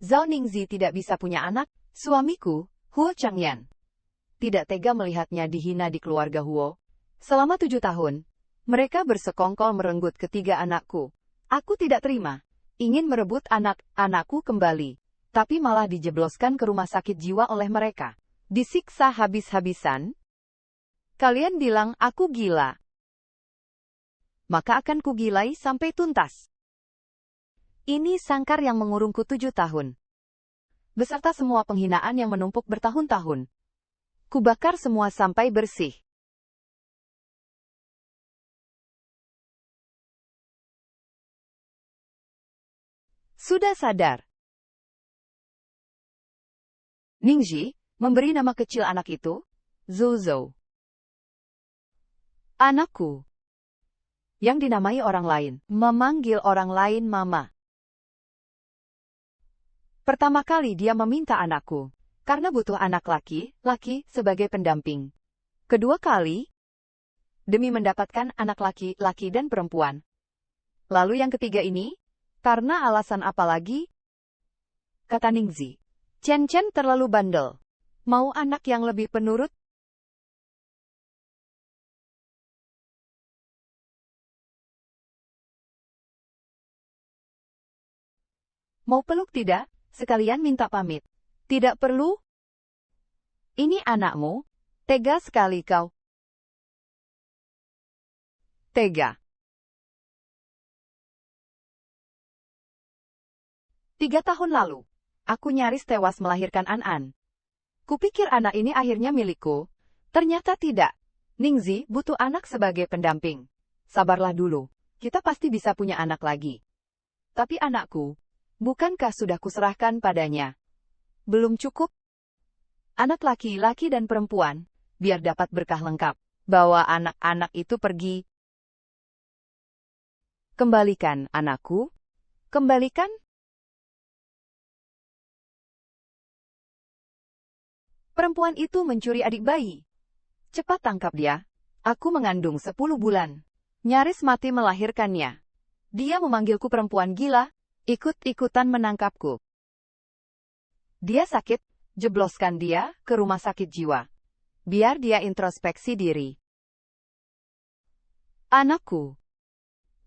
Zhao Ningzi tidak bisa punya anak, suamiku, Huo Changyan. Tidak tega melihatnya dihina di keluarga Huo. Selama 7 tahun, mereka bersekongkol merenggut ketiga anakku. Aku tidak terima, ingin merebut anak-anakku kembali, tapi malah dijebloskan ke rumah sakit jiwa oleh mereka. Disiksa habis-habisan. Kalian bilang aku gila. Maka akan kugilai sampai tuntas. Ini sangkar yang mengurungku 7 tahun. Beserta semua penghinaan yang menumpuk bertahun-tahun. Kubakar semua sampai bersih. Sudah sadar. Ningzi memberi nama kecil anak itu, Zhou. Anakku. Yang dinamai orang lain, memanggil orang lain mama. Pertama kali dia meminta anakku, karena butuh anak laki-laki sebagai pendamping. Kedua kali, demi mendapatkan anak laki-laki dan perempuan. Lalu yang ketiga ini, karena alasan apa lagi? Kata Ningzi, Chen terlalu bandel. Mau anak yang lebih penurut? Mau peluk tidak? Sekalian minta pamit. Tidak perlu? Ini anakmu? Tega sekali kau. Tega. 3 tahun lalu, aku nyaris tewas melahirkan An. Kupikir anak ini akhirnya milikku. Ternyata tidak. Ningzi butuh anak sebagai pendamping. Sabarlah dulu, kita pasti bisa punya anak lagi. Tapi anakku, bukankah sudah kuserahkan padanya? Belum cukup? Anak laki-laki dan perempuan, biar dapat berkah lengkap. Bawa anak-anak itu pergi. Kembalikan anakku. Kembalikan. Perempuan itu mencuri adik bayi. Cepat tangkap dia. Aku mengandung 10 bulan. Nyaris mati melahirkannya. Dia memanggilku perempuan gila. Ikut-ikutan menangkapku. Dia sakit, jebloskan dia ke rumah sakit jiwa. Biar dia introspeksi diri. Anakku.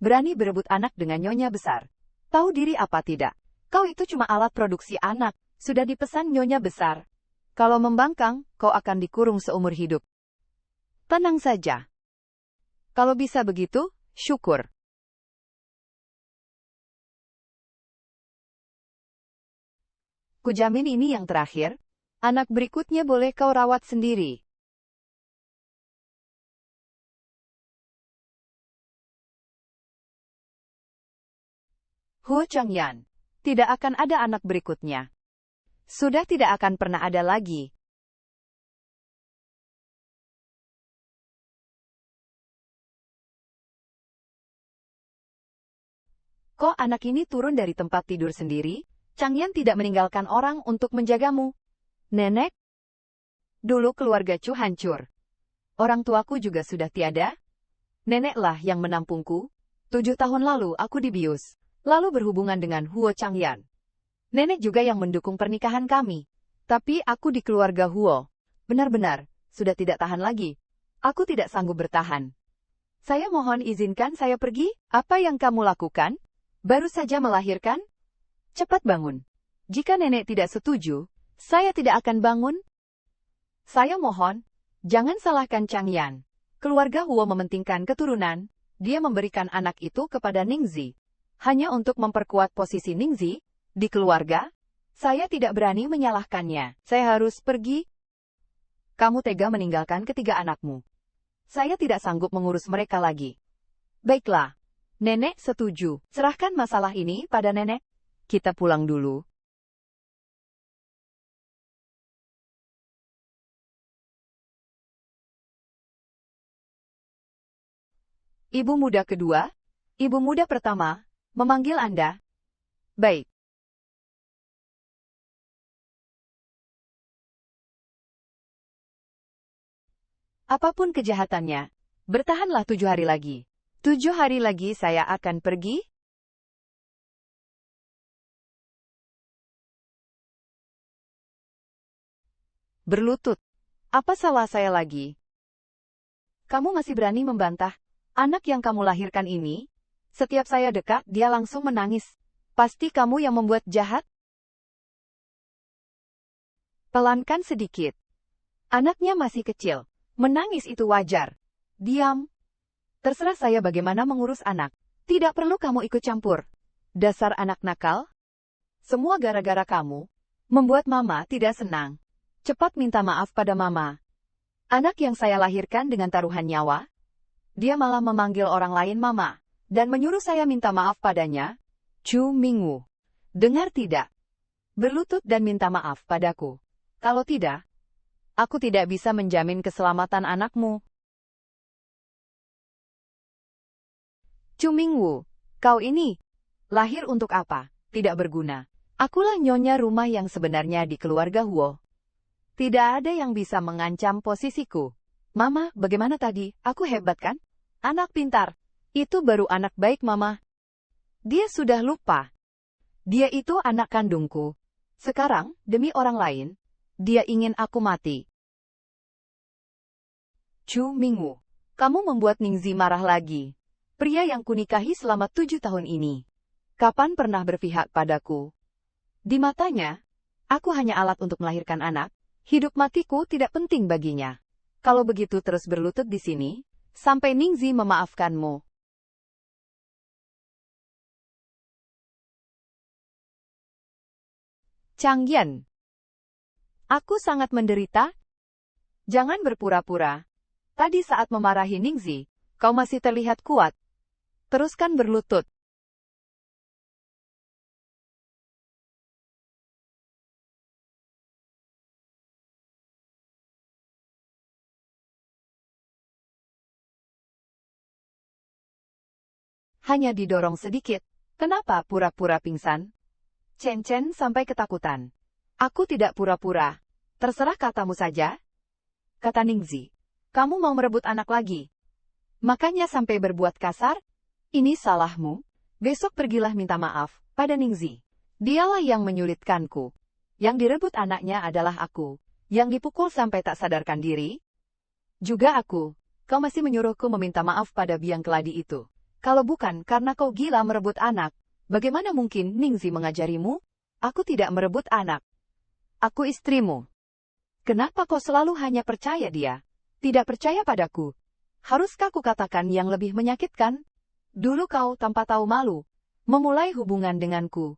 Berani berebut anak dengan nyonya besar. Tahu diri apa tidak? Kau itu cuma alat produksi anak. Sudah dipesan nyonya besar. Kalau membangkang, kau akan dikurung seumur hidup. Tenang saja. Kalau bisa begitu, syukur. Kujamin ini yang terakhir. Anak berikutnya boleh kau rawat sendiri. Huo Changyan. Tidak akan ada anak berikutnya. Sudah tidak akan pernah ada lagi. Kok anak ini turun dari tempat tidur sendiri? Changyan tidak meninggalkan orang untuk menjagamu. Nenek? Dulu keluarga Chu hancur. Orang tuaku juga sudah tiada. Neneklah yang menampungku. 7 tahun lalu aku dibius. Lalu berhubungan dengan Huo Changyan. Nenek juga yang mendukung pernikahan kami. Tapi aku di keluarga Huo. Benar-benar, sudah tidak tahan lagi. Aku tidak sanggup bertahan. Saya mohon izinkan saya pergi. Apa yang kamu lakukan? Baru saja melahirkan? Cepat bangun. Jika nenek tidak setuju, saya tidak akan bangun. Saya mohon, jangan salahkan Changyan. Keluarga Huo mementingkan keturunan. Dia memberikan anak itu kepada Ningzi. Hanya untuk memperkuat posisi Ningzi di keluarga. Saya tidak berani menyalahkannya. Saya harus pergi. Kamu tega meninggalkan ketiga anakmu. Saya tidak sanggup mengurus mereka lagi. Baiklah. Nenek setuju. Serahkan masalah ini pada nenek. Kita pulang dulu. Ibu muda kedua, ibu muda pertama, memanggil Anda. Baik. Apapun kejahatannya, bertahanlah 7 hari lagi. 7 hari lagi saya akan pergi. berlutut. Apa salah saya lagi? Kamu masih berani membantah? Anak yang kamu lahirkan ini? Setiap saya dekat, dia langsung menangis. Pasti kamu yang membuat jahat? Pelankan sedikit. Anaknya masih kecil. Menangis itu wajar. Diam. Terserah saya bagaimana mengurus anak. Tidak perlu kamu ikut campur. Dasar anak nakal. Semua gara-gara kamu. Membuat mama tidak senang. Cepat minta maaf pada mama. Anak yang saya lahirkan dengan taruhan nyawa. Dia malah memanggil orang lain mama. Dan menyuruh saya minta maaf padanya. Chu Mingwu. Dengar tidak? Berlutut dan minta maaf padaku. Kalau tidak, aku tidak bisa menjamin keselamatan anakmu. Chu Mingwu, kau ini, lahir untuk apa? Tidak berguna. Akulah nyonya rumah yang sebenarnya di keluarga Huo. Tidak ada yang bisa mengancam posisiku. Mama, bagaimana tadi? Aku hebat kan? Anak pintar. Itu baru anak baik, Mama. Dia sudah lupa. Dia itu anak kandungku. Sekarang, demi orang lain, dia ingin aku mati. Chu Mingwu, kamu membuat Ningzi marah lagi. Pria yang kunikahi selama 7 tahun ini. Kapan pernah berpihak padaku? Di matanya, aku hanya alat untuk melahirkan anak. Hidup matiku tidak penting baginya. Kalau begitu terus berlutut di sini, sampai Ningzi memaafkanmu. Changyan. Aku sangat menderita. Jangan berpura-pura. Tadi saat memarahi Ningzi, kau masih terlihat kuat. Teruskan berlutut. Hanya didorong sedikit. Kenapa pura-pura pingsan? Chen sampai ketakutan. Aku tidak pura-pura. Terserah katamu saja. Kata Ningzi. Kamu mau merebut anak lagi. Makanya sampai berbuat kasar? Ini salahmu. Besok pergilah minta maaf pada Ningzi. Dialah yang menyulitkanku. Yang direbut anaknya adalah aku. Yang dipukul sampai tak sadarkan diri. Juga aku. Kau masih menyuruhku meminta maaf pada biang keladi itu. Kalau bukan karena kau gila merebut anak, bagaimana mungkin Ningzi mengajarimu? Aku tidak merebut anak. Aku istrimu. Kenapa kau selalu hanya percaya dia? Tidak percaya padaku? Haruskah kukatakan yang lebih menyakitkan? Dulu kau tanpa tahu malu, memulai hubungan denganku.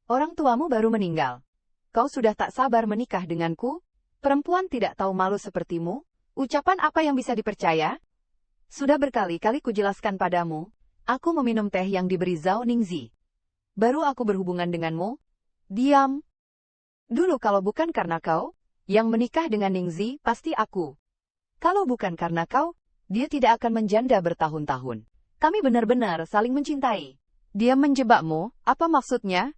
Orang tuamu baru meninggal. Kau sudah tak sabar menikah denganku? Perempuan tidak tahu malu sepertimu? Ucapan apa yang bisa dipercaya? Sudah berkali-kali kujelaskan padamu, aku meminum teh yang diberi Zhao Ningzi. Baru aku berhubungan denganmu? Diam. Dulu kalau bukan karena kau, yang menikah dengan Ningzi pasti aku. Kalau bukan karena kau, dia tidak akan menjanda bertahun-tahun. Kami benar-benar saling mencintai. Dia menjebakmu, apa maksudnya?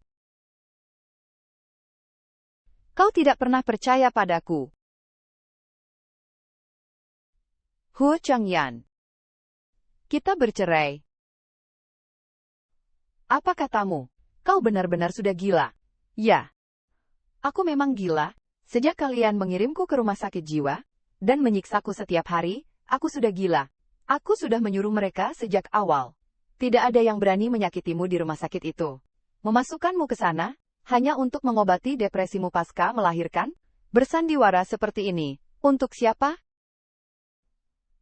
Kau tidak pernah percaya padaku. Huo Changyan. Kita bercerai. Apa katamu? Kau benar-benar sudah gila. Ya. Aku memang gila. Sejak kalian mengirimku ke rumah sakit jiwa, dan menyiksaku setiap hari, aku sudah gila. Aku sudah menyuruh mereka sejak awal. Tidak ada yang berani menyakitimu di rumah sakit itu. Memasukkanmu ke sana, hanya untuk mengobati depresimu pasca melahirkan? Bersandiwara seperti ini, untuk siapa?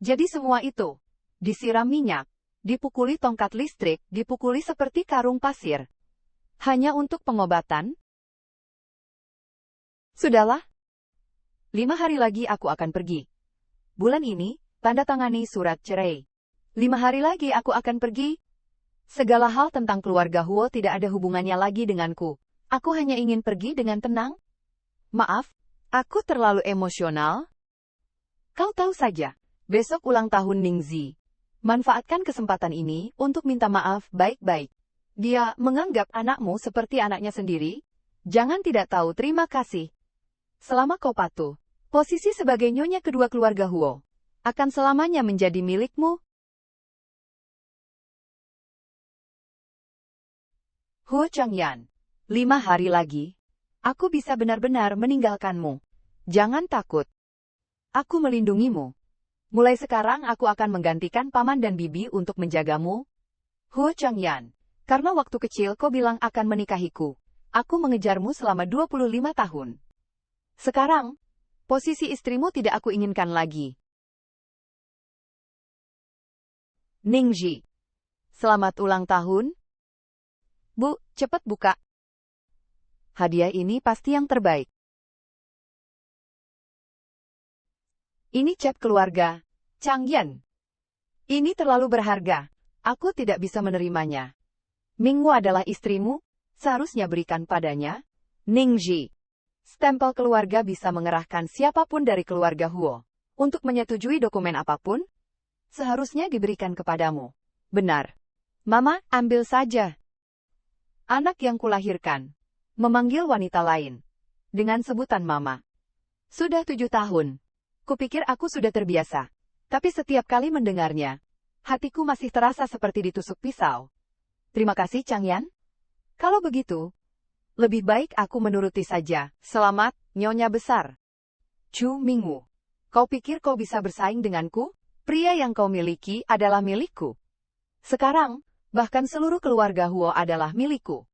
Jadi semua itu, disiram minyak, dipukuli tongkat listrik, dipukuli seperti karung pasir. Hanya untuk pengobatan? Sudahlah. 5 hari lagi aku akan pergi. Bulan ini, tanda tangani surat cerai. 5 hari lagi aku akan pergi. Segala hal tentang keluarga Huo tidak ada hubungannya lagi denganku. Aku hanya ingin pergi dengan tenang. Maaf, aku terlalu emosional. Kau tahu saja, besok ulang tahun Ningzi. Manfaatkan kesempatan ini untuk minta maaf baik-baik. Dia menganggap anakmu seperti anaknya sendiri. Jangan tidak tahu terima kasih. Selama kau patuh, posisi sebagai nyonya kedua keluarga Huo akan selamanya menjadi milikmu. Huo Changyan, 5 hari lagi, aku bisa benar-benar meninggalkanmu. Jangan takut. Aku melindungimu. Mulai sekarang aku akan menggantikan paman dan bibi untuk menjagamu. Huo Changyan, karena waktu kecil kau bilang akan menikahiku. Aku mengejarmu selama 25 tahun. Sekarang, posisi istrimu tidak aku inginkan lagi. Ningji, selamat ulang tahun. Bu, cepat buka. Hadiah ini pasti yang terbaik. Ini cat keluarga, Changyan. Ini terlalu berharga. Aku tidak bisa menerimanya. Mingwu adalah istrimu, seharusnya berikan padanya. Ningji. Stempel keluarga bisa mengerahkan siapapun dari keluarga Huo. Untuk menyetujui dokumen apapun, seharusnya diberikan kepadamu. Benar. Mama, ambil saja. Anak yang kulahirkan. Memanggil wanita lain. Dengan sebutan mama. Sudah 7 tahun. Kupikir aku sudah terbiasa. Tapi setiap kali mendengarnya, hatiku masih terasa seperti ditusuk pisau. Terima kasih, Changyan. Kalau begitu, lebih baik aku menuruti saja. Selamat, Nyonya Besar. Chu Mingwu. Kau pikir kau bisa bersaing denganku? Pria yang kau miliki adalah milikku. Sekarang, bahkan seluruh keluarga Huo adalah milikku.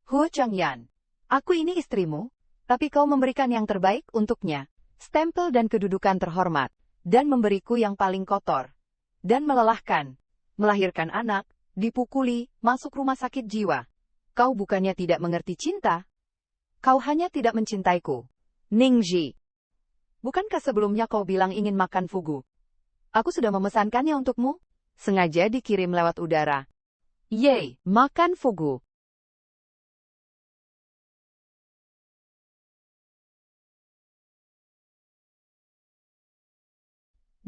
Huo Changyan. Aku ini istrimu, tapi kau memberikan yang terbaik untuknya. Stempel dan kedudukan terhormat, dan memberiku yang paling kotor. Dan melelahkan. Melahirkan anak, dipukuli, masuk rumah sakit jiwa. Kau bukannya tidak mengerti cinta? Kau hanya tidak mencintaiku. Ningji. Bukankah sebelumnya kau bilang ingin makan fugu? Aku sudah memesankannya untukmu. Sengaja dikirim lewat udara. Yeay, makan fugu.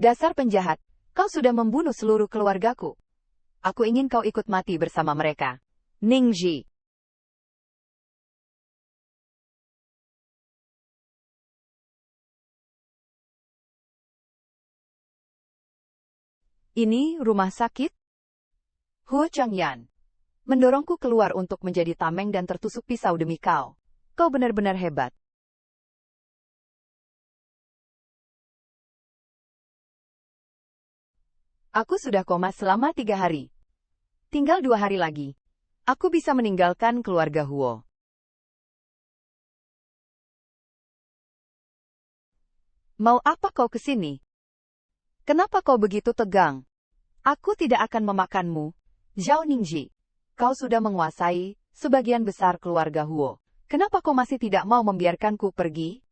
Dasar penjahat, kau sudah membunuh seluruh keluargaku. Aku ingin kau ikut mati bersama mereka. Ningji. Ini rumah sakit? Huo Changyan. Mendorongku keluar untuk menjadi tameng dan tertusuk pisau demi kau. Kau benar-benar hebat. Aku sudah koma selama 3 hari. Tinggal 2 hari lagi. Aku bisa meninggalkan keluarga Huo. Mau apa kau ke sini? Kenapa kau begitu tegang? Aku tidak akan memakanmu, Zhao Ningji. Kau sudah menguasai sebagian besar keluarga Huo. Kenapa kau masih tidak mau membiarkanku pergi?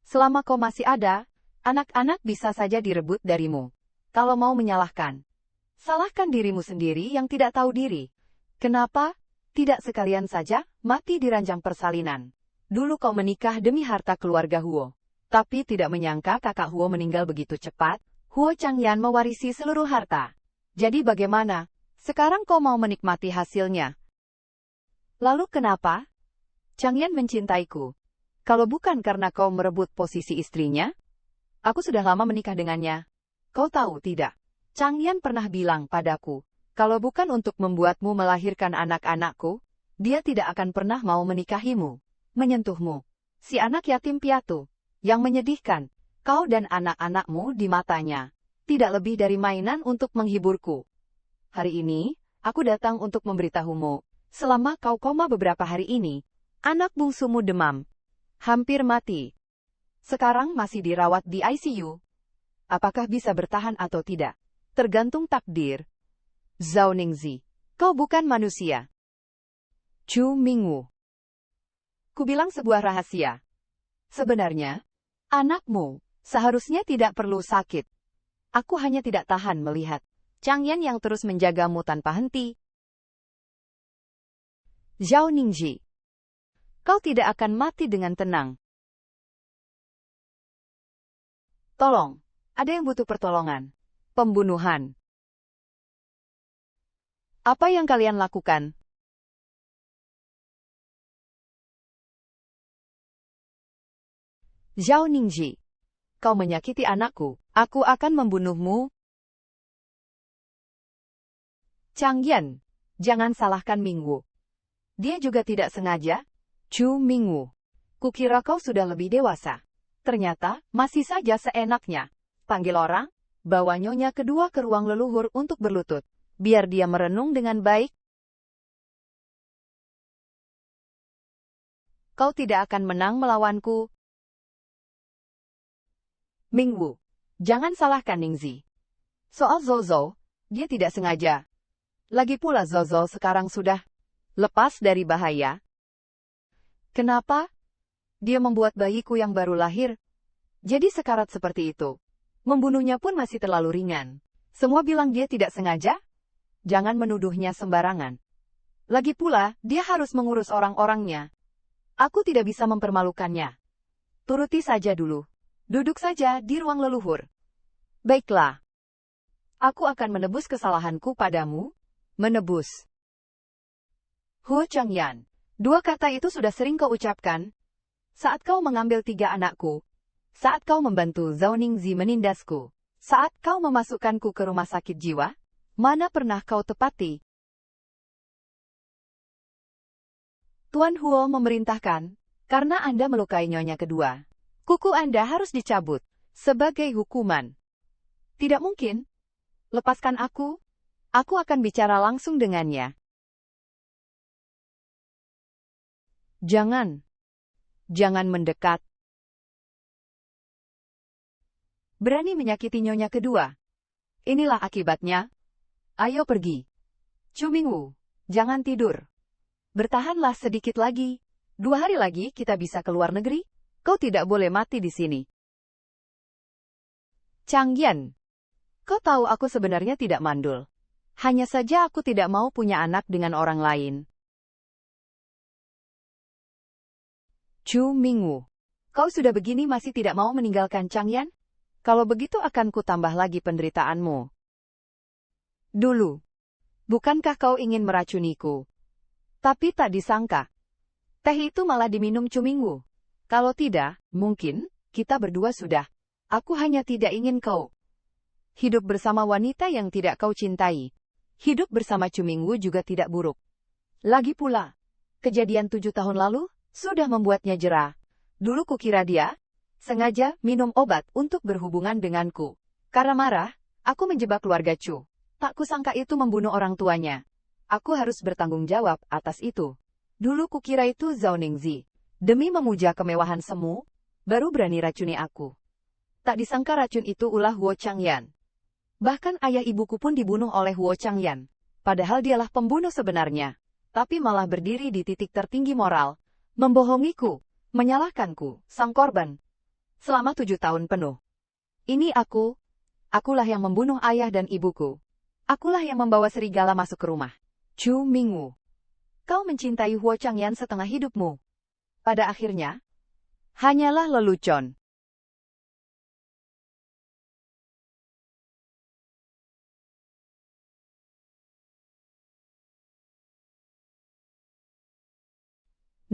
Selama kau masih ada, anak-anak bisa saja direbut darimu. Kalau mau menyalahkan, salahkan dirimu sendiri yang tidak tahu diri. Kenapa? Tidak sekalian saja mati di ranjang persalinan. Dulu kau menikah demi harta keluarga Huo. Tapi tidak menyangka kakak Huo meninggal begitu cepat. Huo Changyan mewarisi seluruh harta. Jadi bagaimana? Sekarang kau mau menikmati hasilnya. Lalu kenapa? Changyan mencintaiku. Kalau bukan karena kau merebut posisi istrinya, aku sudah lama menikah dengannya. Kau tahu tidak? Changyan pernah bilang padaku, kalau bukan untuk membuatmu melahirkan anak-anakku, dia tidak akan pernah mau menikahimu, menyentuhmu. Si anak yatim piatu, yang menyedihkan, kau dan anak-anakmu di matanya, tidak lebih dari mainan untuk menghiburku. Hari ini, aku datang untuk memberitahumu, selama kau koma beberapa hari ini, anak bungsumu demam, hampir mati. Sekarang masih dirawat di ICU. Apakah bisa bertahan atau tidak? Tergantung takdir. Zhao Ningzi, kau bukan manusia. Chu Mingwu. Kubilang sebuah rahasia. Sebenarnya, anakmu seharusnya tidak perlu sakit. Aku hanya tidak tahan melihat Changyan yang terus menjagamu tanpa henti. Zhao Ningji, kau tidak akan mati dengan tenang. Tolong. Ada yang butuh pertolongan. Pembunuhan. Apa yang kalian lakukan? Zhao Ningji. Kau menyakiti anakku. Aku akan membunuhmu. Changyan. Jangan salahkan Mingwu. Dia juga tidak sengaja. Chu Mingwu. Kukira kau sudah lebih dewasa. Ternyata, masih saja seenaknya. Panggil orang, bawa nyonya kedua ke ruang leluhur untuk berlutut. Biar dia merenung dengan baik. Kau tidak akan menang melawanku. Mingwu, jangan salahkan Ningzi. Soal Zozo, dia tidak sengaja. Lagi pula Zozo sekarang sudah lepas dari bahaya. Kenapa? Dia membuat bayiku yang baru lahir jadi sekarat seperti itu. Membunuhnya pun masih terlalu ringan. Semua bilang dia tidak sengaja? Jangan menuduhnya sembarangan. Lagi pula, dia harus mengurus orang-orangnya. Aku tidak bisa mempermalukannya. Turuti saja dulu. Duduk saja di ruang leluhur. Baiklah. Aku akan menebus kesalahanku padamu. Menebus. Huo Changyan. Dua kata itu sudah sering kau ucapkan. Saat kau mengambil 3 anakku. Saat kau membantu Zhao Ningzi menindasku. Saat kau memasukkanku ke rumah sakit jiwa. Mana pernah kau tepati? Tuan Huo memerintahkan, karena Anda melukai nyonya kedua. Kuku Anda harus dicabut, sebagai hukuman. Tidak mungkin. Lepaskan aku. Aku akan bicara langsung dengannya. Jangan. Jangan mendekat. Berani menyakiti nyonya kedua. Inilah akibatnya. Ayo pergi. Chu Mingwu, jangan tidur. Bertahanlah sedikit lagi. 2 hari lagi kita bisa keluar negeri. Kau tidak boleh mati di sini. Changyan, kau tahu aku sebenarnya tidak mandul. Hanya saja aku tidak mau punya anak dengan orang lain. Chu Mingwu, kau sudah begini masih tidak mau meninggalkan Changyan? Kalau begitu akan ku tambah lagi penderitaanmu. Dulu, bukankah kau ingin meracuniku? Tapi tak disangka. Teh itu malah diminum Chu Mingwu. Kalau tidak, mungkin, kita berdua sudah. Aku hanya tidak ingin kau hidup bersama wanita yang tidak kau cintai. Hidup bersama Chu Mingwu juga tidak buruk. Lagi pula, kejadian 7 tahun lalu, sudah membuatnya jera. Dulu kukira dia sengaja minum obat untuk berhubungan denganku. Karena marah, aku menjebak keluarga Chu. Tak kusangka itu membunuh orang tuanya. Aku harus bertanggung jawab atas itu. Dulu kukira itu Zhao Ningzi. Demi memuja kemewahan semu, baru berani racuni aku. Tak disangka racun itu ulah Huo Changyan. Bahkan ayah ibuku pun dibunuh oleh Huo Changyan. Padahal dialah pembunuh sebenarnya. Tapi malah berdiri di titik tertinggi moral. Membohongiku, menyalahkanku, sang korban. Selama 7 tahun penuh. Ini akulah yang membunuh ayah dan ibuku. Akulah yang membawa serigala masuk ke rumah. Chu Mingwu, kau mencintai Huo Changyan setengah hidupmu. Pada akhirnya, hanyalah lelucon.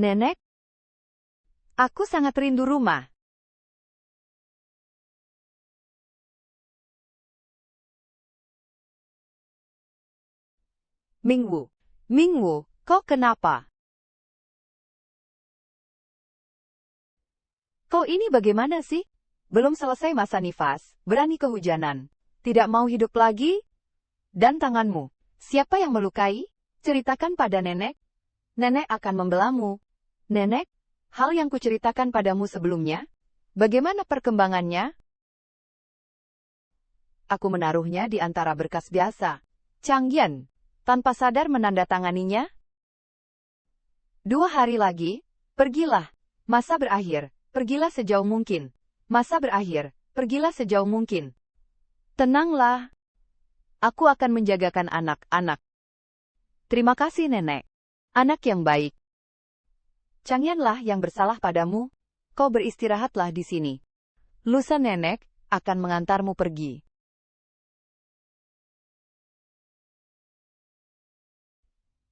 Nenek, aku sangat rindu rumah. Mingwu, kau kenapa? Kau ini bagaimana sih? Belum selesai masa nifas, berani kehujanan. Tidak mau hidup lagi? Dan tanganmu, siapa yang melukai? Ceritakan pada nenek. Nenek akan membelamu. Nenek, hal yang kuceritakan padamu sebelumnya, bagaimana perkembangannya? Aku menaruhnya di antara berkas biasa. Changyan, tanpa sadar menandatanganinya. 2 hari lagi, pergilah. Masa berakhir, pergilah sejauh mungkin. Masa berakhir, pergilah sejauh mungkin. Tenanglah. Aku akan menjagakan anak-anak. Terima kasih nenek. Anak yang baik. Changyanlah yang bersalah padamu. Kau beristirahatlah di sini. Lusa nenek akan mengantarmu pergi.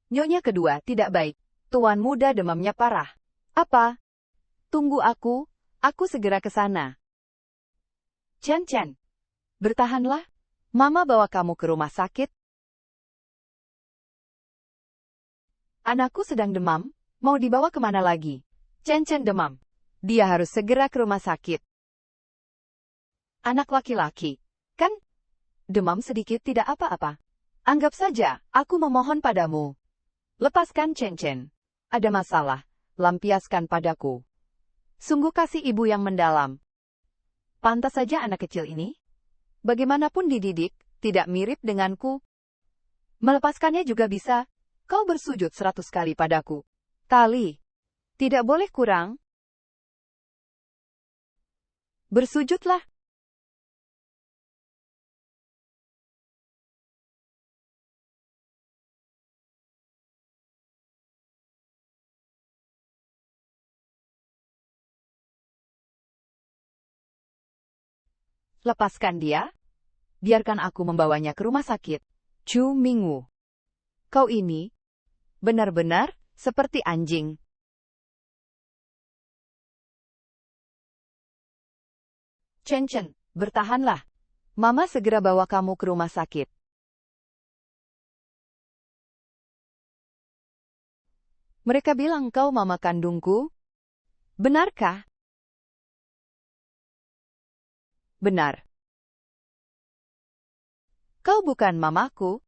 Nyonya kedua tidak baik. Tuan muda demamnya parah. Apa? Tunggu aku segera ke sana. Chen, bertahanlah. Mama bawa kamu ke rumah sakit. Anakku sedang demam. Mau dibawa kemana lagi? Chen demam. Dia harus segera ke rumah sakit. Anak laki-laki, kan? Demam sedikit tidak apa-apa. Anggap saja, aku memohon padamu. Lepaskan Chen. Ada masalah, lampiaskan padaku. Sungguh kasih ibu yang mendalam. Pantas saja anak kecil ini. Bagaimanapun dididik, tidak mirip denganku. Melepaskannya juga bisa. Kau bersujud 100 kali padaku. Tali. Tidak boleh kurang. Bersujudlah. Lepaskan dia. Biarkan aku membawanya ke rumah sakit. Chu Mingwu. Kau ini benar-benar seperti anjing. Chen, bertahanlah. Mama segera bawa kamu ke rumah sakit. Mereka bilang kau mama kandungku. Benarkah? Benar. Kau bukan mamaku.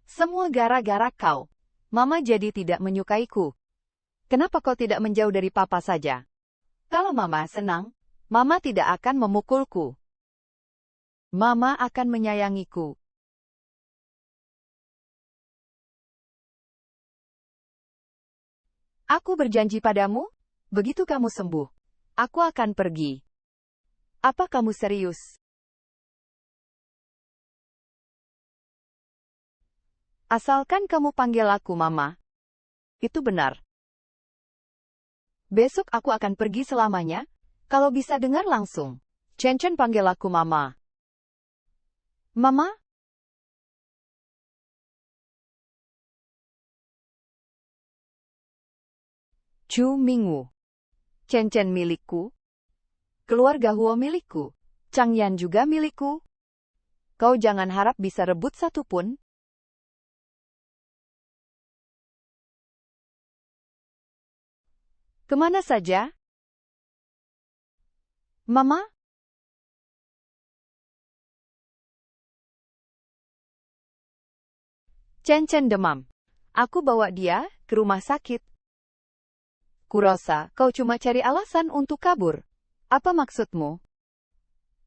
Semua gara-gara kau. Mama jadi tidak menyukaiku. Kenapa kau tidak menjauh dari papa saja? Kalau mama senang, mama tidak akan memukulku. Mama akan menyayangiku. Aku berjanji padamu, begitu kamu sembuh, aku akan pergi. Apa kamu serius? Asalkan kamu panggil aku Mama. Itu benar. Besok aku akan pergi selamanya, kalau bisa dengar langsung. Chen panggil aku Mama. Mama? Chu Mingwu. Chen milikku. Keluarga Huo milikku. Changyan juga milikku. Kau jangan harap bisa rebut satu pun. Kemana saja? Mama? Chen demam. Aku bawa dia ke rumah sakit. Kurasa kau cuma cari alasan untuk kabur. Apa maksudmu?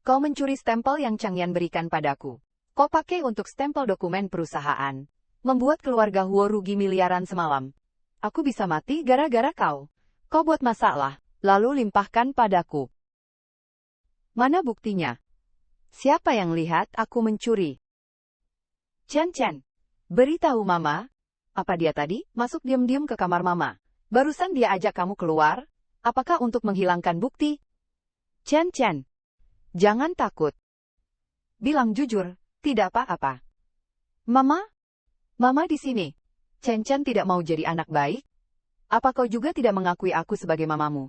Kau mencuri stempel yang Changyan berikan padaku. Kau pakai untuk stempel dokumen perusahaan. Membuat keluarga Huo rugi miliaran semalam. Aku bisa mati gara-gara kau. Kau buat masalah, lalu limpahkan padaku. Mana buktinya? Siapa yang lihat aku mencuri? Chen, beritahu Mama. Apa dia tadi masuk diam-diam ke kamar Mama? Barusan dia ajak kamu keluar. Apakah untuk menghilangkan bukti? Chen, jangan takut. Bilang jujur, tidak apa-apa. Mama? Mama di sini. Chen tidak mau jadi anak baik. Apa kau juga tidak mengakui aku sebagai mamamu?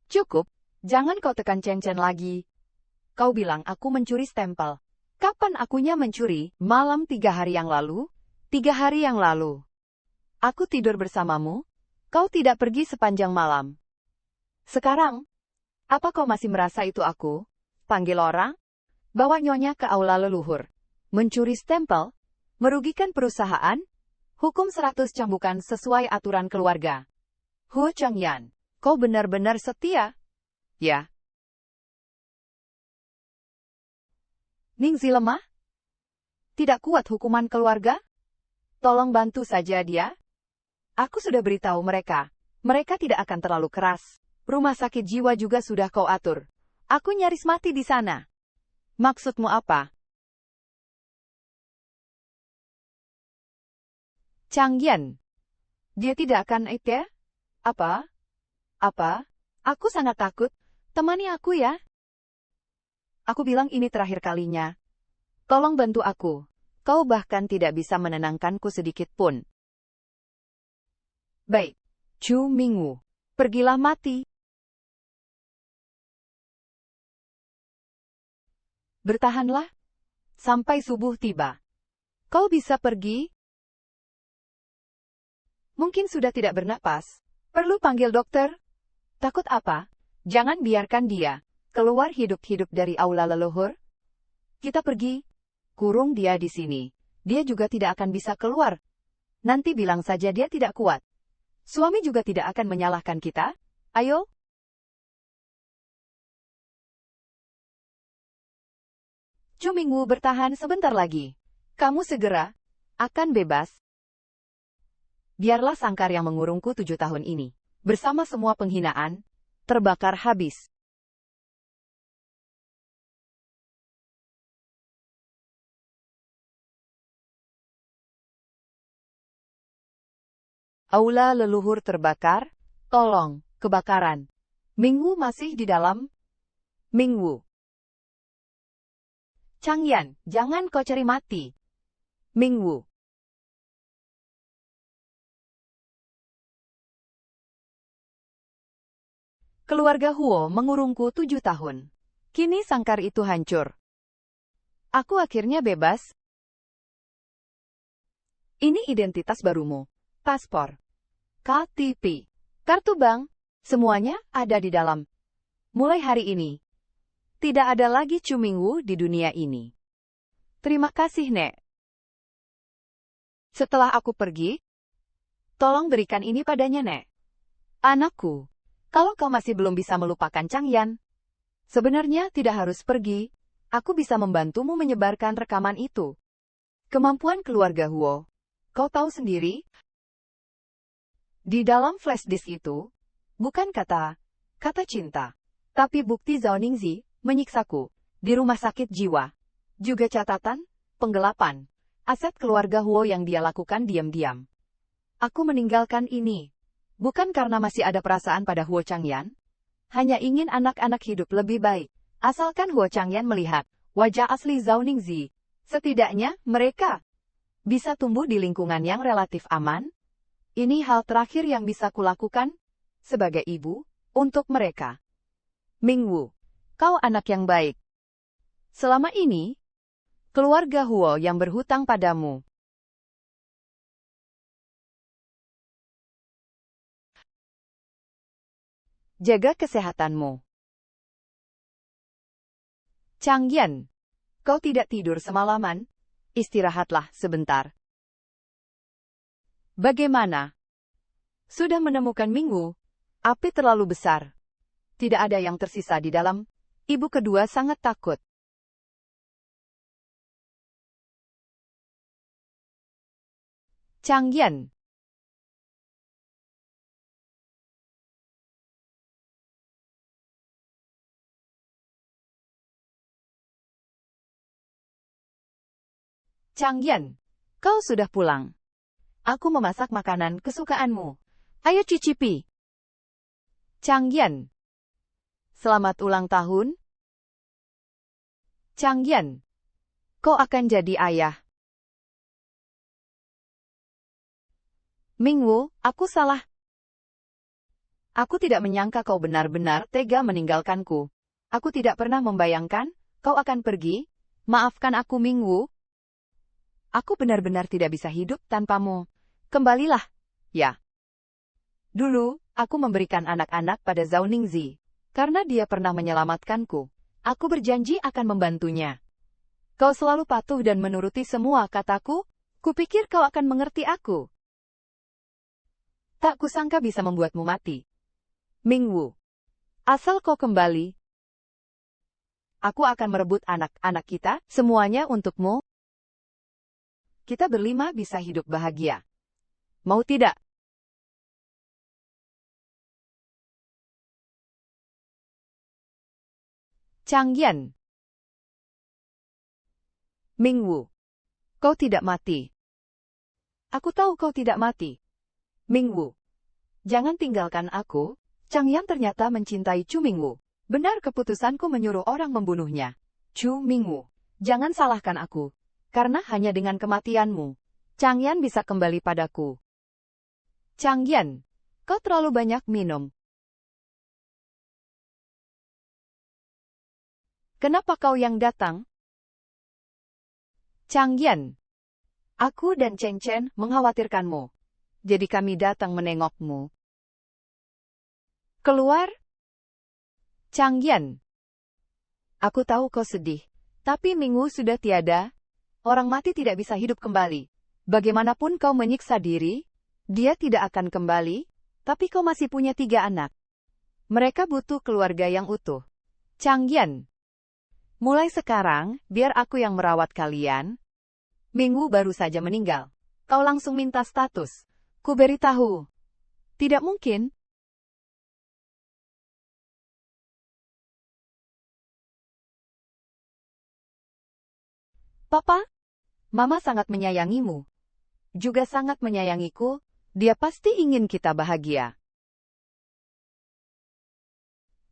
Cukup, jangan kau tekan Chen lagi. Kau bilang aku mencuri stempel. Kapan akunya mencuri? Malam 3 hari yang lalu? 3 hari yang lalu. Aku tidur bersamamu. Kau tidak pergi sepanjang malam. Sekarang, apa kau masih merasa itu aku? Panggil orang? Bawa nyonya ke aula leluhur. Mencuri stempel? Merugikan perusahaan? Hukum 100 cambukan sesuai aturan keluarga. Huo Changyan, kau benar-benar setia? Ya. Ningzi lemah? Tidak kuat hukuman keluarga? Tolong bantu saja dia. Aku sudah beritahu mereka. Mereka tidak akan terlalu keras. Rumah sakit jiwa juga sudah kau atur. Aku nyaris mati di sana. Maksudmu apa? Changyan. Dia tidak akan ya? Apa? Aku sangat takut. Temani aku ya. Aku bilang ini terakhir kalinya. Tolong bantu aku. Kau bahkan tidak bisa menenangkanku sedikit pun. Baik. Chu Mingwu. Pergilah mati. Bertahanlah. Sampai subuh tiba. Kau bisa pergi? Mungkin sudah tidak bernapas. Perlu panggil dokter? Takut apa? Jangan biarkan dia. keluar hidup-hidup dari aula leluhur? Kita pergi. Kurung dia di sini. Dia juga tidak akan bisa keluar. Nanti bilang saja dia tidak kuat. Suami juga tidak akan menyalahkan kita. Ayo. Chu Mingwu bertahan sebentar lagi. Kamu segera akan bebas. Biarlah sangkar yang mengurungku 7 tahun ini, bersama semua penghinaan, terbakar habis. Aula leluhur terbakar. Tolong, kebakaran. Mingwu masih di dalam. Mingwu. Changyan, jangan kau cari mati. Mingwu. Keluarga Huo mengurungku 7 tahun. Kini sangkar itu hancur. Aku akhirnya bebas. Ini identitas barumu. Paspor, KTP, kartu bank, semuanya ada di dalam. Mulai hari ini, tidak ada lagi Chu Mingwu di dunia ini. Terima kasih, Nek. Setelah aku pergi, tolong berikan ini padanya, Nek. Anakku, kalau kau masih belum bisa melupakan Changyan, sebenarnya tidak harus pergi. Aku bisa membantumu menyebarkan rekaman itu. Kemampuan keluarga Huo, kau tahu sendiri. Di dalam flash disk itu, bukan kata cinta, tapi bukti Zhao Ningzi menyiksaku di rumah sakit jiwa. Juga catatan, penggelapan, aset keluarga Huo yang dia lakukan diam-diam. Aku meninggalkan ini, bukan karena masih ada perasaan pada Huo Changyan, hanya ingin anak-anak hidup lebih baik. Asalkan Huo Changyan melihat wajah asli Zhao Ningzi, setidaknya mereka bisa tumbuh di lingkungan yang relatif aman. Ini hal terakhir yang bisa kulakukan sebagai ibu untuk mereka. Mingwu, kau anak yang baik. Selama ini, keluarga Huo yang berhutang padamu. Jaga kesehatanmu. Changyan, kau tidak tidur semalaman? Istirahatlah sebentar. Bagaimana? Sudah menemukan Mingwu? Api terlalu besar. Tidak ada yang tersisa di dalam. Ibu kedua sangat takut. Changyan. Changyan, kau sudah pulang. Aku memasak makanan kesukaanmu. Ayo cicipi. Changyan. Selamat ulang tahun. Changyan. Kau akan jadi ayah. Mingwu, aku salah. Aku tidak menyangka kau benar-benar tega meninggalkanku. Aku tidak pernah membayangkan kau akan pergi. Maafkan aku, Mingwu. Aku benar-benar tidak bisa hidup tanpamu. Kembalilah, ya. Dulu, aku memberikan anak-anak pada Zhao Ningzi, karena dia pernah menyelamatkanku. Aku berjanji akan membantunya. Kau selalu patuh dan menuruti semua kataku. Kupikir kau akan mengerti aku. Tak kusangka bisa membuatmu mati. Mingwu, asal kau kembali, aku akan merebut anak-anak kita, semuanya untukmu. Kita berlima bisa hidup bahagia. Mau tidak? Changyan. Mingwu, kau tidak mati. Aku tahu kau tidak mati. Mingwu, jangan tinggalkan aku. Changyan ternyata mencintai Chu Mingwu. Benar keputusanku menyuruh orang membunuhnya. Chu Mingwu, jangan salahkan aku. Karena hanya dengan kematianmu, Changyan bisa kembali padaku. Changyan, kau terlalu banyak minum. Kenapa kau yang datang? Changyan, aku dan Chen Chen mengkhawatirkanmu. Jadi kami datang menengokmu. Keluar. Changyan, Aku tahu kau sedih. Tapi Minggu sudah tiada. Orang mati tidak bisa hidup kembali. Bagaimanapun kau menyiksa diri, dia tidak akan kembali, tapi kau masih punya 3 anak. Mereka butuh keluarga yang utuh. Changyan. Mulai sekarang, biar aku yang merawat kalian. Minggu baru saja meninggal. Kau langsung minta status. Ku beritahu. Tidak mungkin. Papa, Mama sangat menyayangimu. Juga sangat menyayangiku, dia pasti ingin kita bahagia.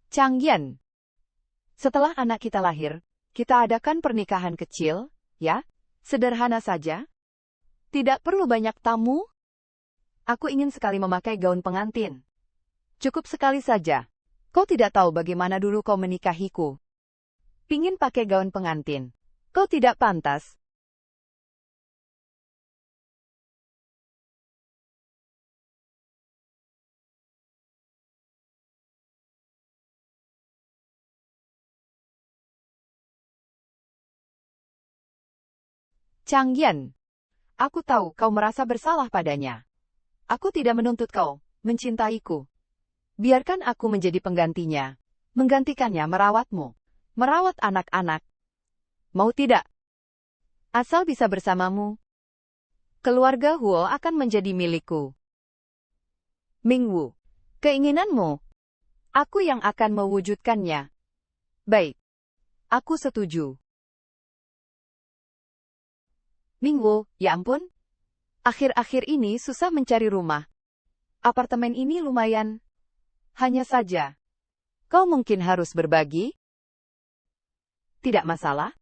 Changyan. Setelah anak kita lahir, kita adakan pernikahan kecil, ya? Sederhana saja. Tidak perlu banyak tamu. Aku ingin sekali memakai gaun pengantin. Cukup sekali saja. Kau tidak tahu bagaimana dulu kau menikahiku. Pingin pakai gaun pengantin. Kau tidak pantas. Changyan. Aku tahu kau merasa bersalah padanya. Aku tidak menuntut kau mencintaiku. Biarkan aku menjadi penggantinya. Menggantikannya merawatmu. Merawat anak-anak. Mau tidak? Asal bisa bersamamu. Keluarga Huo akan menjadi milikku. Mingwu. Keinginanmu. Aku yang akan mewujudkannya. Baik. Aku setuju. Mingwu, ya ampun. Akhir-akhir ini susah mencari rumah. Apartemen ini lumayan. Hanya saja. Kau mungkin harus berbagi? Tidak masalah.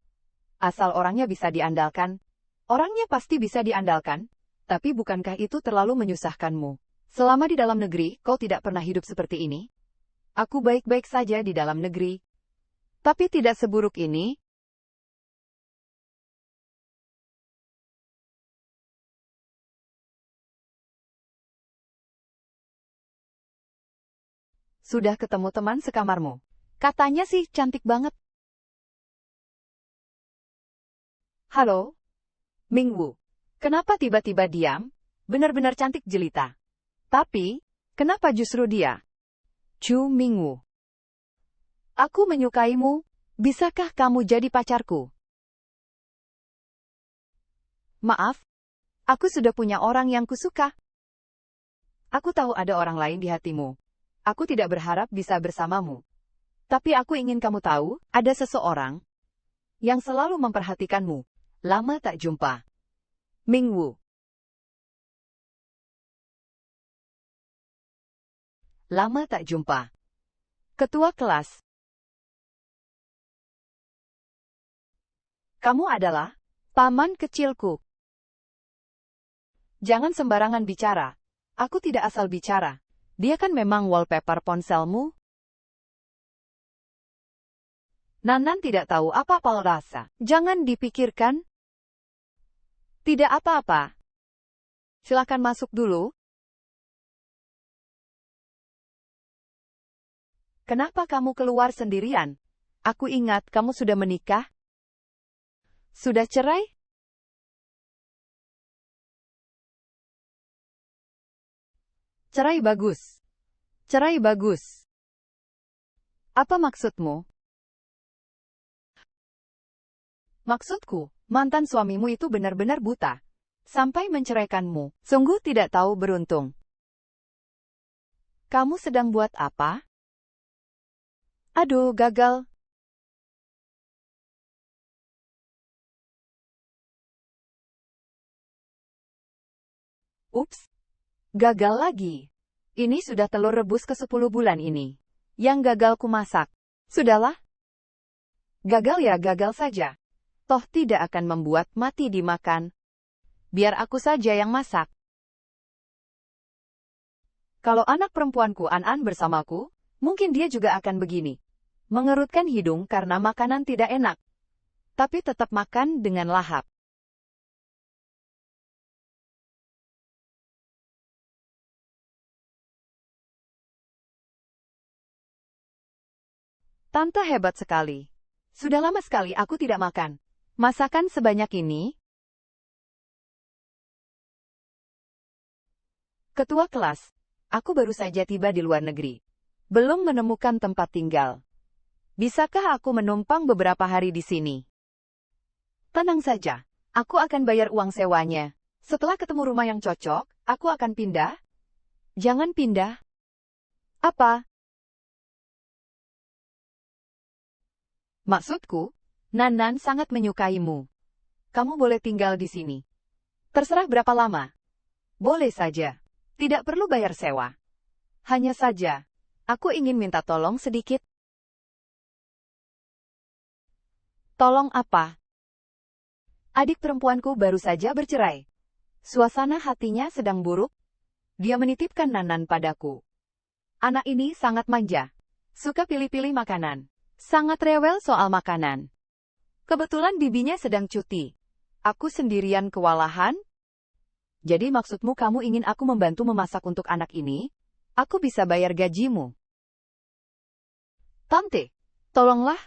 Asal orangnya bisa diandalkan. Orangnya pasti bisa diandalkan. Tapi bukankah itu terlalu menyusahkanmu? Selama di dalam negeri, kau tidak pernah hidup seperti ini? Aku baik-baik saja di dalam negeri. Tapi tidak seburuk ini. Sudah ketemu teman sekamarmu. Katanya sih cantik banget. Halo? Mingwu. Kenapa tiba-tiba diam? Benar-benar cantik jelita. Tapi, kenapa justru dia? Chu Mingwu. Aku menyukaimu. Bisakah kamu jadi pacarku? Maaf. Aku sudah punya orang yang kusuka. Aku tahu ada orang lain di hatimu. Aku tidak berharap bisa bersamamu. Tapi aku ingin kamu tahu, ada seseorang yang selalu memperhatikanmu. Lama tak jumpa. Mingwu. Lama tak jumpa. Ketua kelas. Kamu adalah paman kecilku. Jangan sembarangan bicara. Aku tidak asal bicara. Dia kan memang wallpaper ponselmu. Nanan tidak tahu apa-apa rasa. Jangan dipikirkan. Tidak apa-apa. Silakan masuk dulu. Kenapa kamu keluar sendirian? Aku ingat kamu sudah menikah. Sudah cerai? Cerai bagus. Cerai bagus. Apa maksudmu? Maksudku, mantan suamimu itu benar-benar buta. Sampai menceraikanmu. Sungguh tidak tahu beruntung. Kamu sedang buat apa? Aduh, gagal. Ups. Gagal lagi. Ini sudah telur rebus ke-10 bulan ini. Yang gagal ku masak. Sudahlah. Gagal ya gagal saja. Toh tidak akan membuat mati dimakan. Biar aku saja yang masak. Kalau anak perempuanku An-An bersamaku, mungkin dia juga akan begini. Mengerutkan hidung karena makanan tidak enak. Tapi tetap makan dengan lahap. Tante hebat sekali. Sudah lama sekali aku tidak makan. Masakan sebanyak ini? Ketua kelas, aku baru saja tiba di luar negeri. Belum menemukan tempat tinggal. Bisakah aku menumpang beberapa hari di sini? Tenang saja, aku akan bayar uang sewanya. Setelah ketemu rumah yang cocok, aku akan pindah. Jangan pindah. Apa? Maksudku, Nan sangat menyukaimu. Kamu boleh tinggal di sini. Terserah berapa lama. Boleh saja. Tidak perlu bayar sewa. Hanya saja, aku ingin minta tolong sedikit. Tolong apa? Adik perempuanku baru saja bercerai. Suasana hatinya sedang buruk. Dia menitipkan Nan padaku. Anak ini sangat manja. Suka pilih-pilih makanan. Sangat rewel soal makanan. Kebetulan bibinya sedang cuti. Aku sendirian kewalahan. Jadi maksudmu kamu ingin aku membantu memasak untuk anak ini? Aku bisa bayar gajimu. Tante, tolonglah.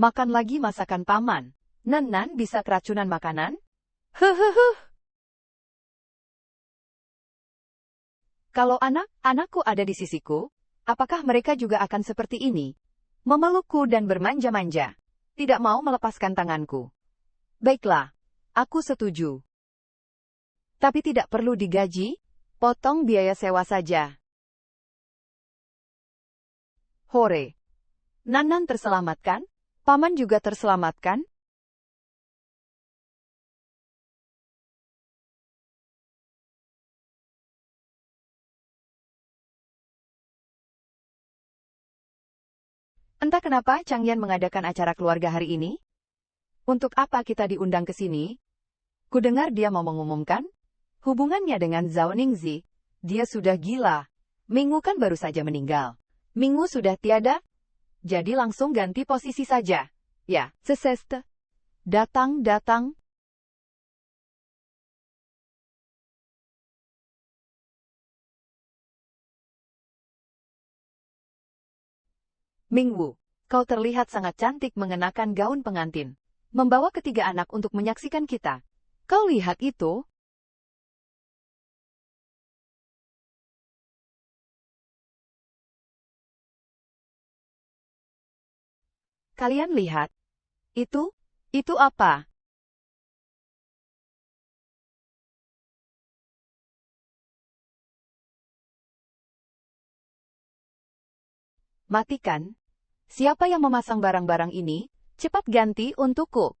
Makan lagi masakan paman. Nan bisa keracunan makanan? Hehehe. Kalau anakku ada di sisiku, apakah mereka juga akan seperti ini? Memelukku dan bermanja-manja. Tidak mau melepaskan tanganku. Baiklah, aku setuju. Tapi tidak perlu digaji, potong biaya sewa saja. Hore. Nan terselamatkan? Paman juga terselamatkan? Entah kenapa Changyan mengadakan acara keluarga hari ini. Untuk apa kita diundang ke sini? Kudengar dia mau mengumumkan hubungannya dengan Zhao Ningzi. Dia sudah gila. Minggu kan baru saja meninggal. Minggu sudah tiada. Jadi langsung ganti posisi saja. Ya, seseste. Datang. Minggu, kau terlihat sangat cantik mengenakan gaun pengantin. Membawa ketiga anak untuk menyaksikan kita. Kau lihat itu? Kalian lihat? Itu? Itu apa? Matikan. Siapa yang memasang barang-barang ini? Cepat ganti untukku.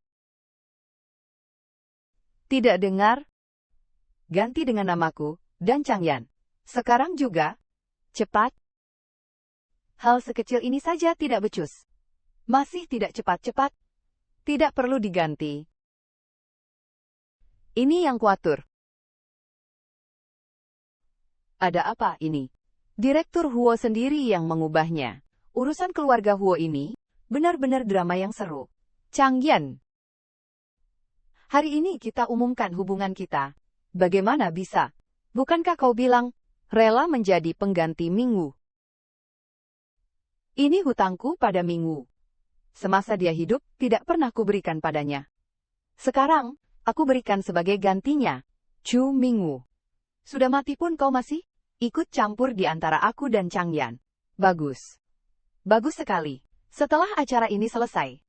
Tidak dengar? Ganti dengan namaku, dan Changyan. Sekarang juga. Cepat. Hal sekecil ini saja tidak becus. Masih tidak cepat-cepat. Tidak perlu diganti. Ini yang kuatur. Ada apa ini? Direktur Huo sendiri yang mengubahnya. Urusan keluarga Huo ini, benar-benar drama yang seru. Changyan. Hari ini kita umumkan hubungan kita. Bagaimana bisa? Bukankah kau bilang, rela menjadi pengganti Minggu? Ini hutangku pada Minggu. Semasa dia hidup, tidak pernah kuberikan padanya. Sekarang, aku berikan sebagai gantinya. Chu Minggu. Sudah mati pun kau masih ikut campur di antara aku dan Changyan. Bagus. Bagus sekali. Setelah acara ini selesai,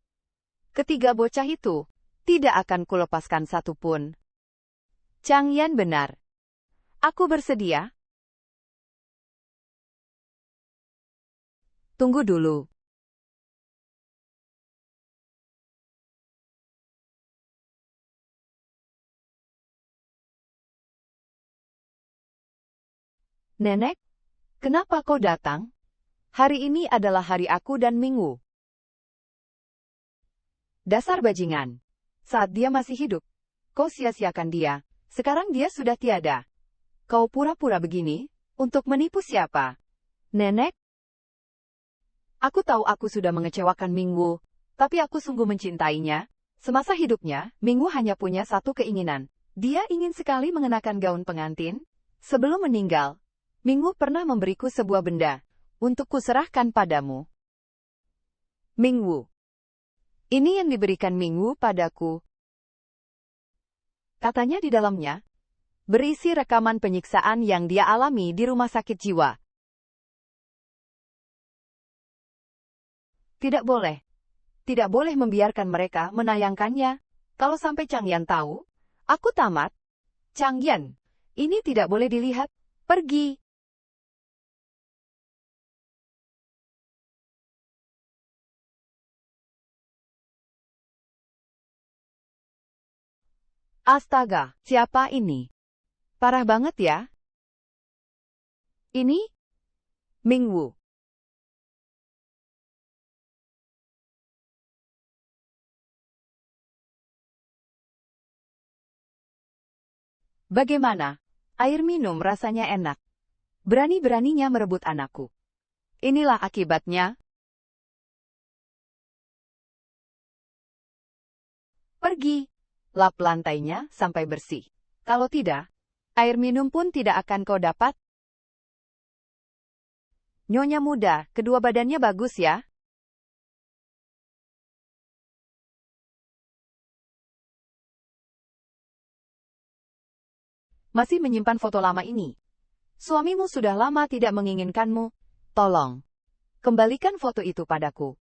ketiga bocah itu tidak akan kulepaskan satupun. Changyan benar. Aku bersedia. Tunggu dulu. Nenek, kenapa kau datang? Hari ini adalah hari aku dan Minggu. Dasar bajingan. Saat dia masih hidup, kau sia-siakan dia. Sekarang dia sudah tiada. Kau pura-pura begini, untuk menipu siapa? Nenek? Aku tahu aku sudah mengecewakan Minggu, tapi aku sungguh mencintainya. Semasa hidupnya, Minggu hanya punya satu keinginan. Dia ingin sekali mengenakan gaun pengantin. Sebelum meninggal, Minggu pernah memberiku sebuah benda untuk kuserahkan padamu. Minggu. Ini yang diberikan Mingwu padaku. Katanya di dalamnya berisi rekaman penyiksaan yang dia alami di rumah sakit jiwa. Tidak boleh membiarkan mereka menayangkannya. Kalau sampai Changyan tahu, aku tamat. Changyan, ini tidak boleh dilihat. Pergi. Astaga, siapa ini? Parah banget ya. Ini? Mingwu. Bagaimana? Air minum rasanya enak. Berani-beraninya merebut anakku. Inilah akibatnya. Pergi. Lap lantainya sampai bersih. Kalau tidak, air minum pun tidak akan kau dapat. Nyonya muda, kedua badannya bagus ya. Masih menyimpan foto lama ini. Suamimu sudah lama tidak menginginkanmu. Tolong, kembalikan foto itu padaku.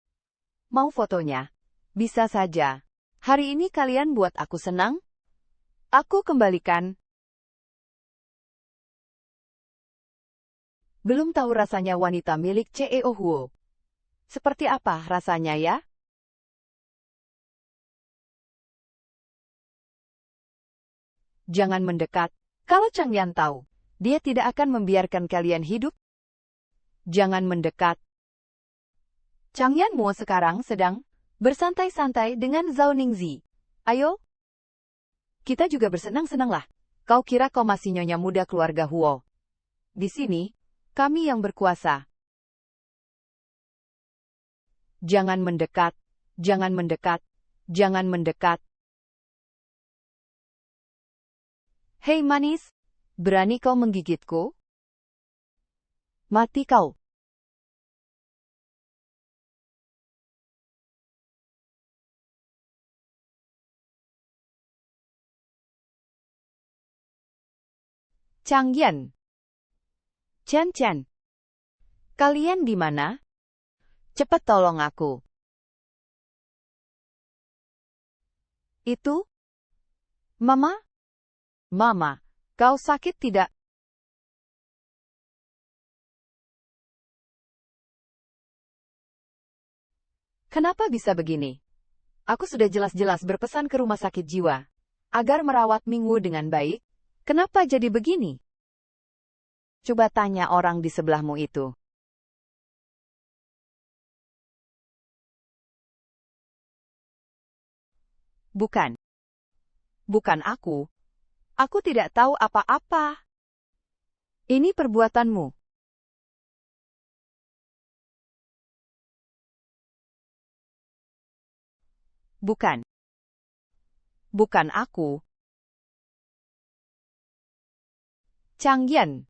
Mau fotonya? Bisa saja. Hari ini kalian buat aku senang. Aku kembalikan. Belum tahu rasanya wanita milik CEO Huo. Seperti apa rasanya ya? Jangan mendekat. Kalau Changyan tahu, dia tidak akan membiarkan kalian hidup. Jangan mendekat. Changyan Mo sekarang sedang bersantai-santai dengan Zhao Ningzi. Ayo. Kita juga bersenang-senanglah. Kau kira kau masih nyonya muda keluarga Huo. Di sini, kami yang berkuasa. Jangan mendekat. Jangan mendekat. Jangan mendekat. Hei manis, berani kau menggigitku? Mati kau. Changyan. Chen. Kalian di mana? Cepat tolong aku. Itu? Mama? Mama, kau sakit tidak? Kenapa bisa begini? Aku sudah jelas-jelas berpesan ke rumah sakit jiwa agar merawat Mingwu dengan baik. Kenapa jadi begini? Coba tanya orang di sebelahmu itu. Bukan. Bukan aku. Aku tidak tahu apa-apa. Ini perbuatanmu. Bukan. Bukan aku. Changyan.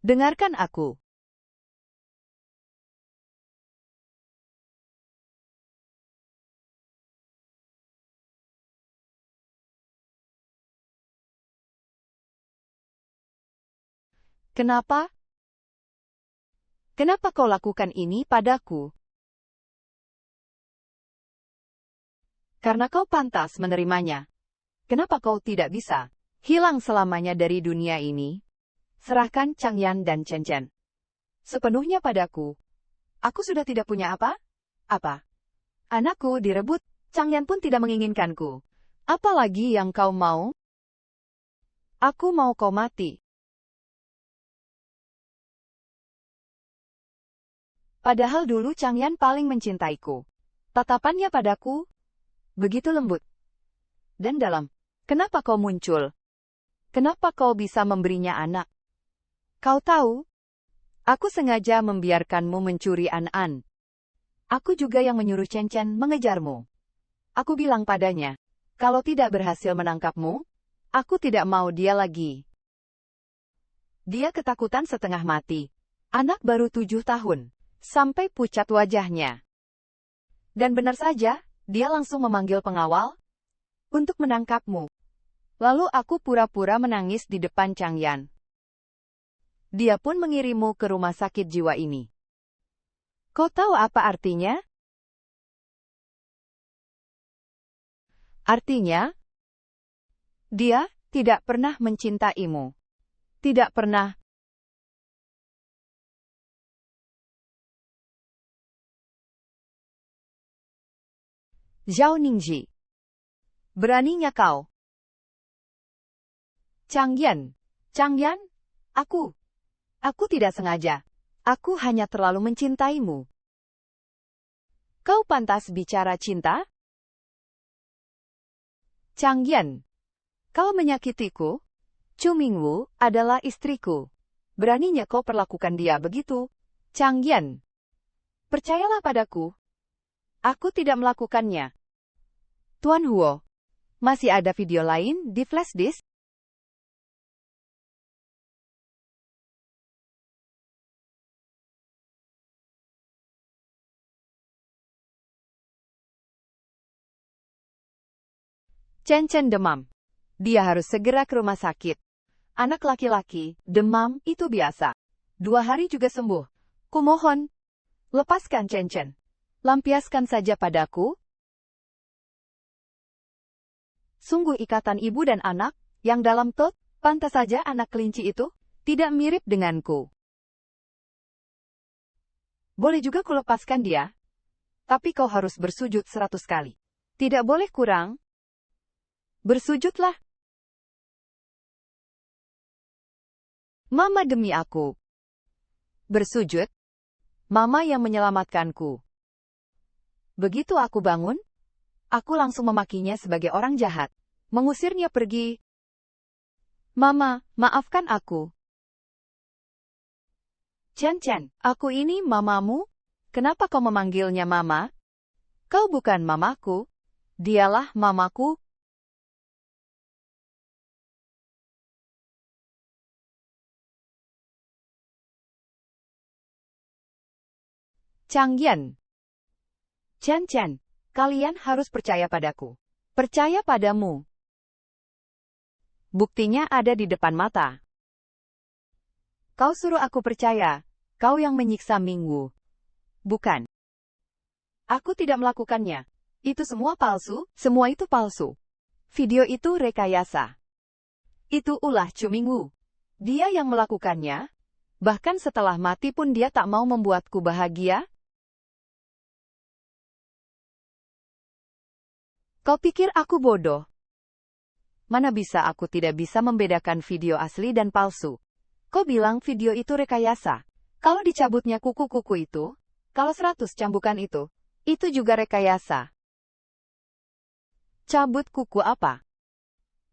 Dengarkan aku. Kenapa? Kenapa kau lakukan ini padaku? Karena kau pantas menerimanya. Kenapa kau tidak bisa hilang selamanya dari dunia ini? Serahkan Changyan dan Chen. Sepenuhnya padaku. Aku sudah tidak punya apa? Apa? Anakku direbut, Changyan pun tidak menginginkanku. Apalagi yang kau mau? Aku mau kau mati. Padahal dulu Changyan paling mencintaiku. Tatapannya padaku begitu lembut dan dalam. Kenapa kau muncul? Kenapa kau bisa memberinya anak? Kau tahu, aku sengaja membiarkanmu mencuri An. Aku juga yang menyuruh Chen mengejarmu. Aku bilang padanya, kalau tidak berhasil menangkapmu, aku tidak mau dia lagi. Dia ketakutan setengah mati. Anak baru 7 tahun, sampai pucat wajahnya. Dan benar saja, dia langsung memanggil pengawal untuk menangkapmu. Lalu aku pura-pura menangis di depan Changyan. Dia pun mengirimmu ke rumah sakit jiwa ini. Kau tahu apa artinya? Artinya, dia tidak pernah mencintaimu. Tidak pernah. Zhao Ningji. Beraninya kau. Changyan. Changyan, aku tidak sengaja. Aku hanya terlalu mencintaimu. Kau pantas bicara cinta? Changyan, kau menyakitiku. Chu Mingwu adalah istriku. Beraninya kau perlakukan dia begitu. Changyan, percayalah padaku. Aku tidak melakukannya. Tuan Huo, masih ada video lain di flash disk? Chen Chen demam. Dia harus segera ke rumah sakit. Anak laki-laki, demam itu biasa. 2 hari juga sembuh. Kumohon, lepaskan Chen Chen. Lampiaskan saja padaku. Sungguh ikatan ibu dan anak, yang dalam tot, pantas saja anak kelinci itu, tidak mirip denganku. Boleh juga kulepaskan dia. Tapi kau harus bersujud 100 kali. Tidak boleh kurang. Bersujudlah. Mama demi aku. Bersujud. Mama yang menyelamatkanku. Begitu aku bangun, aku langsung memakinya sebagai orang jahat. Mengusirnya pergi. Mama, maafkan aku. Chen Chen, aku ini mamamu? Kenapa kau memanggilnya mama? Kau bukan mamaku. Dialah mamaku. Changyan. Chen Chen, kalian harus percaya padaku. Percaya padamu. Buktinya ada di depan mata. Kau suruh aku percaya, kau yang menyiksa Mingwu. Bukan. Aku tidak melakukannya. Itu semua palsu, semua itu palsu. Video itu rekayasa. Itu ulah Chu Mingwu. Dia yang melakukannya. Bahkan setelah mati pun dia tak mau membuatku bahagia. Kau pikir aku bodoh? Mana bisa aku tidak bisa membedakan video asli dan palsu? Kau bilang video itu rekayasa. Kalau dicabutnya kuku-kuku itu, kalau 100 cambukan itu juga rekayasa. Cabut kuku apa?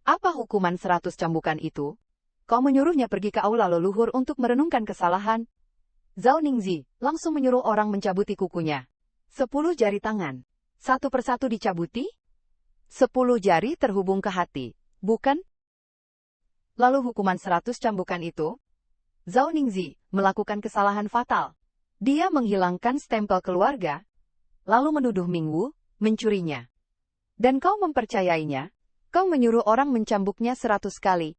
Apa hukuman 100 cambukan itu? Kau menyuruhnya pergi ke aula leluhur untuk merenungkan kesalahan. Zhao Ningzi langsung menyuruh orang mencabuti kukunya. 10 jari tangan. Satu persatu dicabuti. 10 jari terhubung ke hati, bukan? Lalu hukuman 100 cambukan itu? Zhao Ningzi melakukan kesalahan fatal. Dia menghilangkan stempel keluarga, lalu menuduh Mingwu mencurinya. Dan kau mempercayainya? Kau menyuruh orang mencambuknya 100 kali.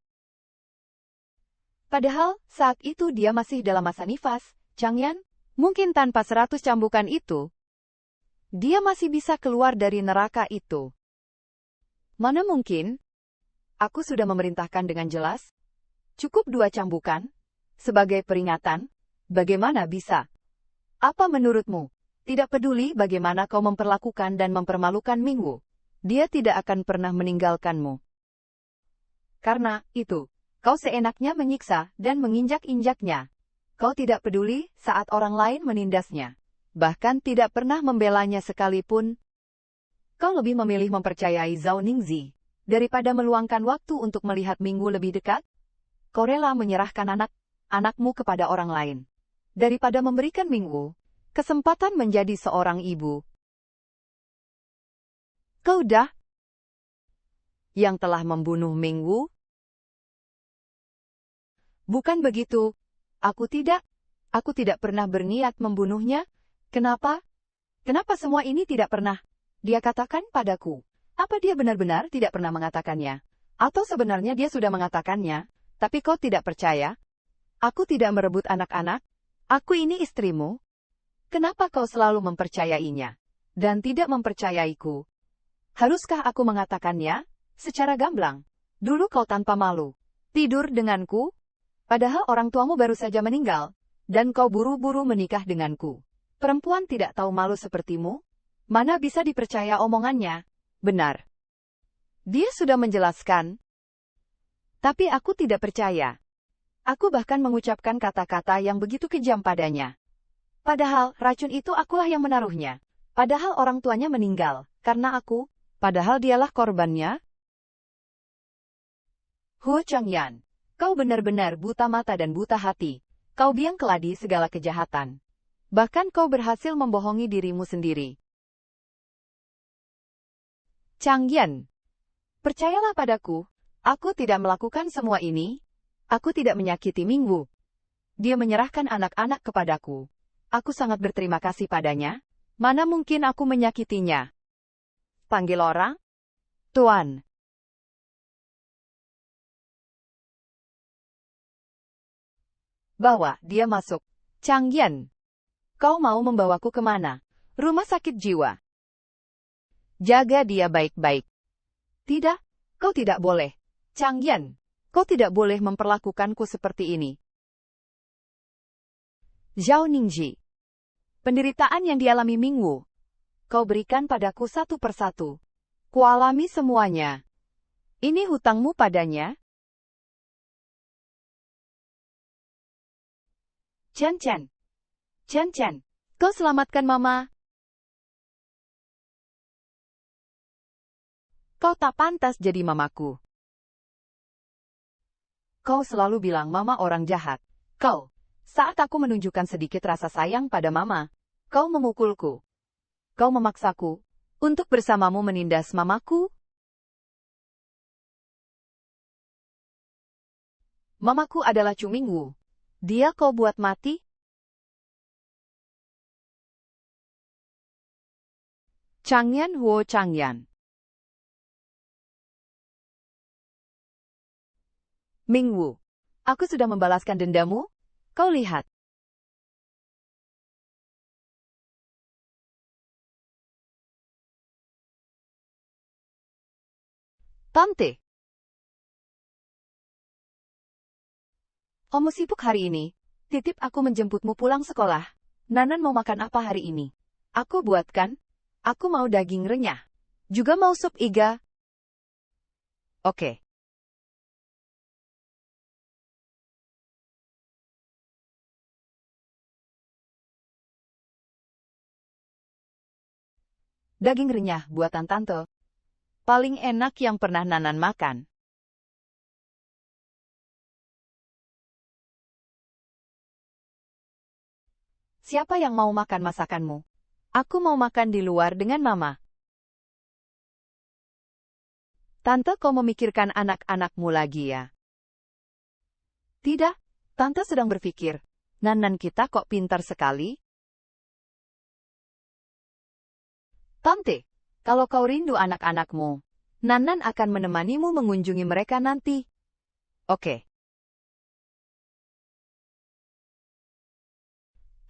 Padahal, saat itu dia masih dalam masa nifas. Changyan, mungkin tanpa 100 cambukan itu, dia masih bisa keluar dari neraka itu. Mana mungkin? Aku sudah memerintahkan dengan jelas. Cukup 2 cambukan. Sebagai peringatan, bagaimana bisa? Apa menurutmu? Tidak peduli bagaimana kau memperlakukan dan mempermalukan Mingwu. Dia tidak akan pernah meninggalkanmu. Karena itu, kau seenaknya menyiksa dan menginjak-injaknya. Kau tidak peduli saat orang lain menindasnya. Bahkan tidak pernah membelanya sekalipun. Kau lebih memilih mempercayai Zhao Ningzi daripada meluangkan waktu untuk melihat Mingwu lebih dekat. Kau rela menyerahkan anakmu kepada orang lain daripada memberikan Mingwu kesempatan menjadi seorang ibu. Kau yang telah membunuh Mingwu? Bukan begitu. Aku tidak pernah berniat membunuhnya. Kenapa? Kenapa semua ini tidak pernah dia katakan padaku. Apa dia benar-benar tidak pernah mengatakannya? Atau sebenarnya dia sudah mengatakannya, tapi kau tidak percaya? Aku tidak merebut anak-anak. Aku ini istrimu. Kenapa kau selalu mempercayainya? Dan tidak mempercayaiku? Haruskah aku mengatakannya? Secara gamblang. Dulu kau tanpa malu tidur denganku? Padahal orang tuamu baru saja meninggal. Dan kau buru-buru menikah denganku. Perempuan tidak tahu malu sepertimu? Mana bisa dipercaya omongannya? Benar. Dia sudah menjelaskan. Tapi aku tidak percaya. Aku bahkan mengucapkan kata-kata yang begitu kejam padanya. Padahal racun itu akulah yang menaruhnya. Padahal orang tuanya meninggal karena aku. Padahal dialah korbannya. Huo Changyan, kau benar-benar buta mata dan buta hati. Kau biang keladi segala kejahatan. Bahkan kau berhasil membohongi dirimu sendiri. Changyan, percayalah padaku, aku tidak melakukan semua ini. Aku tidak menyakiti Mingwu. Dia menyerahkan anak-anak kepadaku. Aku sangat berterima kasih padanya. Mana mungkin aku menyakitinya? Panggil orang? Tuan. Bawa dia masuk. Changyan, kau mau membawaku kemana? Rumah sakit jiwa. Jaga dia baik-baik. Tidak, kau tidak boleh. Changyan, kau tidak boleh memperlakukanku seperti ini. Zhao Ningji, penderitaan yang dialami Mingwu, kau berikan padaku satu persatu. Kualami semuanya. Ini hutangmu padanya. Chen Chen. Chen Chen, kau selamatkan Mama. Kau tak pantas jadi mamaku. Kau selalu bilang Mama orang jahat. Kau, saat aku menunjukkan sedikit rasa sayang pada Mama, kau memukulku. Kau memaksaku untuk bersamamu menindas Mamaku. Mamaku adalah Chu Mingwu. Dia kau buat mati? Changyan Huo Changyan. Mingwu, aku sudah membalaskan dendamu. Kau lihat. Tante. Kamu sibuk hari ini. Titip aku menjemputmu pulang sekolah. Nanan mau makan apa hari ini? Aku buatkan. Aku mau daging renyah. Juga mau sup iga. Oke. Daging renyah buatan tante. Paling enak yang pernah Nanan makan. Siapa yang mau makan masakanmu? Aku mau makan di luar dengan Mama. Tante, kau memikirkan anak-anakmu lagi ya? Tidak, Tante sedang berpikir. Nanan kita kok pintar sekali. Tante, kalau kau rindu anak-anakmu, Nanan akan menemanimu mengunjungi mereka nanti. Oke.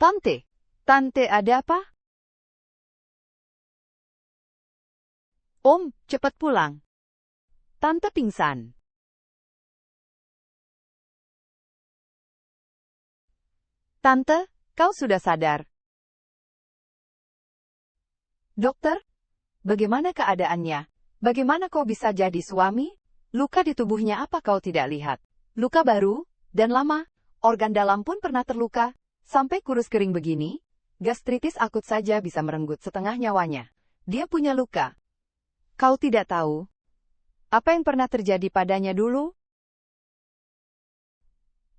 Tante ada apa? Om, cepat pulang. Tante pingsan. Tante, kau sudah sadar. Dokter, bagaimana keadaannya? Bagaimana kau bisa jadi suami? Luka di tubuhnya apa kau tidak lihat? Luka baru, dan lama, organ dalam pun pernah terluka, sampai kurus kering begini. Gastritis akut saja bisa merenggut setengah nyawanya. Dia punya luka. Kau tidak tahu apa yang pernah terjadi padanya dulu?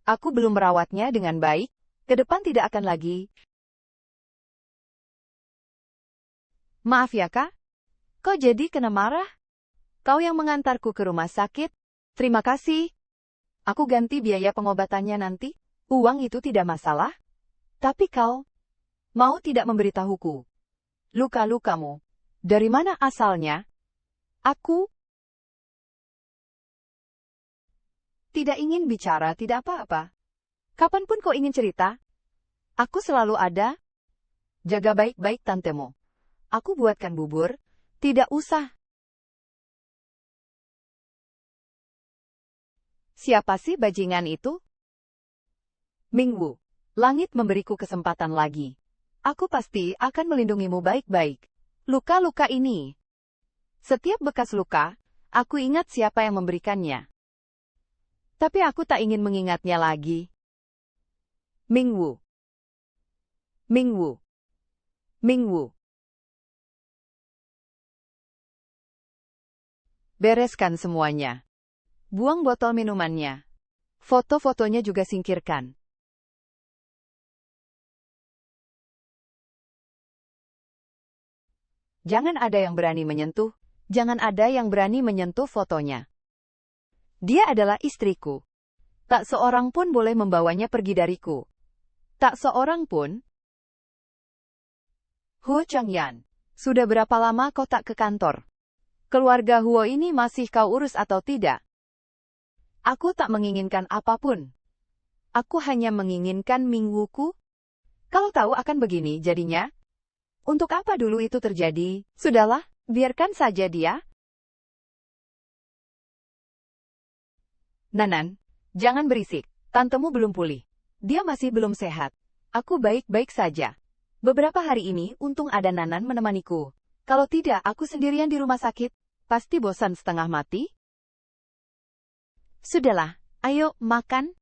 Aku belum merawatnya dengan baik, ke depan tidak akan lagi. Maaf ya Kak, kau jadi kena marah? Kau yang mengantarku ke rumah sakit? Terima kasih. Aku ganti biaya pengobatannya nanti. Uang itu tidak masalah. Tapi kau mau tidak memberitahuku luka-lukamu? Dari mana asalnya? Aku tidak ingin bicara, tidak apa-apa. Kapanpun kau ingin cerita, aku selalu ada. Jaga baik-baik tantemu. Aku buatkan bubur, tidak usah. Siapa sih bajingan itu? Mingwu, langit memberiku kesempatan lagi. Aku pasti akan melindungimu baik-baik. Luka-luka ini. Setiap bekas luka, aku ingat siapa yang memberikannya. Tapi aku tak ingin mengingatnya lagi. Mingwu. Mingwu. Mingwu. Bereskan semuanya. Buang botol minumannya. Foto-fotonya juga singkirkan. Jangan ada yang berani menyentuh. Jangan ada yang berani menyentuh fotonya. Dia adalah istriku. Tak seorang pun boleh membawanya pergi dariku. Tak seorang pun. Huo Changyan, sudah berapa lama kau tak ke kantor? Keluarga Huo ini masih kau urus atau tidak? Aku tak menginginkan apapun. Aku hanya menginginkan Mingwuku. Kalau tahu akan begini jadinya. Untuk apa dulu itu terjadi? Sudahlah, biarkan saja dia. Nanan, jangan berisik. Tantemu belum pulih. Dia masih belum sehat. Aku baik-baik saja. Beberapa hari ini untung ada Nanan menemaniku. Kalau tidak aku sendirian di rumah sakit, pasti bosan setengah mati. Sudahlah, ayo makan.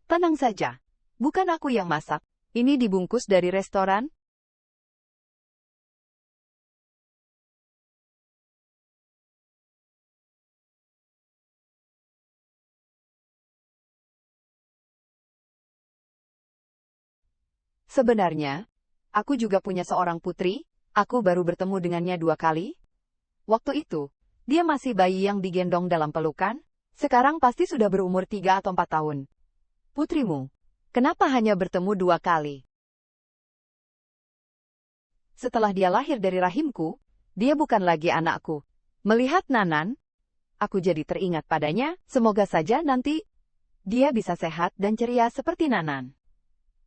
Tenang saja. Bukan aku yang masak. Ini dibungkus dari restoran. Sebenarnya, aku juga punya seorang putri. Aku baru bertemu dengannya 2 kali. Waktu itu, dia masih bayi yang digendong dalam pelukan. Sekarang pasti sudah berumur 3 atau 4 tahun. Putrimu, kenapa hanya bertemu 2 kali? Setelah dia lahir dari rahimku, dia bukan lagi anakku. Melihat Nanan, aku jadi teringat padanya. Semoga saja nanti dia bisa sehat dan ceria seperti Nanan.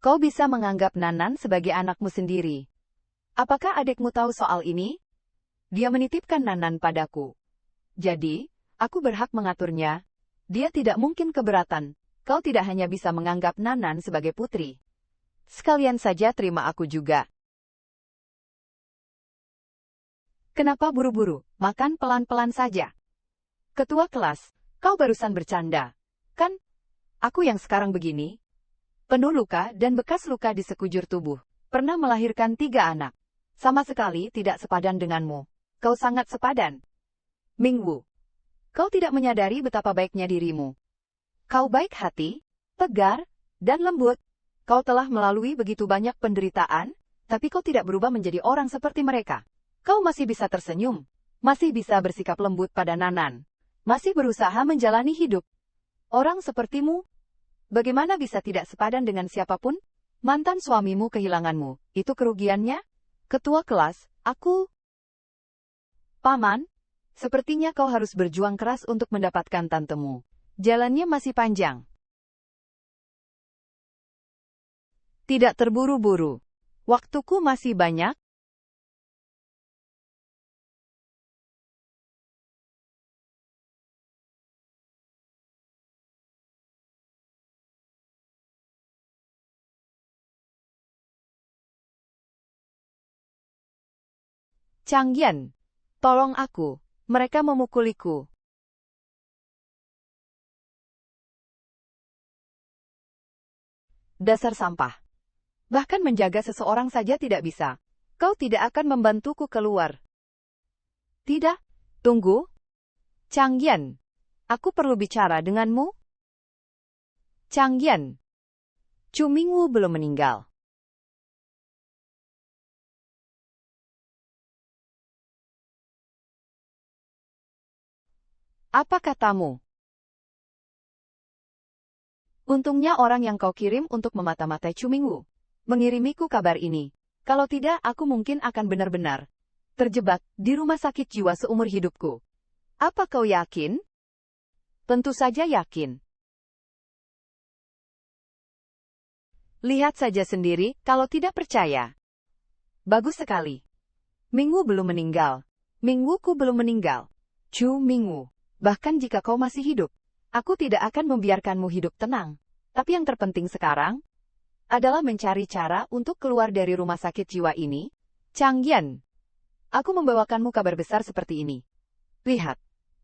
Kau bisa menganggap Nanan sebagai anakmu sendiri. Apakah adikmu tahu soal ini? Dia menitipkan Nanan padaku. Jadi, aku berhak mengaturnya. Dia tidak mungkin keberatan. Kau tidak hanya bisa menganggap Nanan sebagai putri. Sekalian saja terima aku juga. Kenapa buru-buru? Makan pelan-pelan saja. Ketua kelas, kau barusan bercanda. Kan? Aku yang sekarang begini. Penuh luka dan bekas luka di sekujur tubuh. Pernah melahirkan 3 anak. Sama sekali tidak sepadan denganmu. Kau sangat sepadan. Mingwu, kau tidak menyadari betapa baiknya dirimu. Kau baik hati, tegar, dan lembut. Kau telah melalui begitu banyak penderitaan, tapi kau tidak berubah menjadi orang seperti mereka. Kau masih bisa tersenyum, masih bisa bersikap lembut pada Nanan, masih berusaha menjalani hidup. Orang sepertimu, bagaimana bisa tidak sepadan dengan siapapun? Mantan suamimu kehilanganmu, itu kerugiannya? Ketua kelas, aku... Paman, sepertinya kau harus berjuang keras untuk mendapatkan tantemu. Jalannya masih panjang. Tidak terburu-buru. Waktuku masih banyak. Changyan, tolong aku. Mereka memukuliku. Dasar sampah. Bahkan menjaga seseorang saja tidak bisa. Kau tidak akan membantuku keluar. Tidak, tunggu. Changyan, aku perlu bicara denganmu. Changyan, Chu Mingwu belum meninggal. Apa katamu? Untungnya orang yang kau kirim untuk memata-matai Chu Mingwu. mengirimiku kabar ini. Kalau tidak, aku mungkin akan benar-benar terjebak di rumah sakit jiwa seumur hidupku. Apa kau yakin? Tentu saja yakin. Lihat saja sendiri kalau tidak percaya. Bagus sekali. Minggu belum meninggal. Mingguku belum meninggal. Chu Minggu. Bahkan jika kau masih hidup, aku tidak akan membiarkanmu hidup tenang. Tapi yang terpenting sekarang adalah mencari cara untuk keluar dari rumah sakit jiwa ini. Changyan, aku membawakanmu kabar besar seperti ini. Lihat,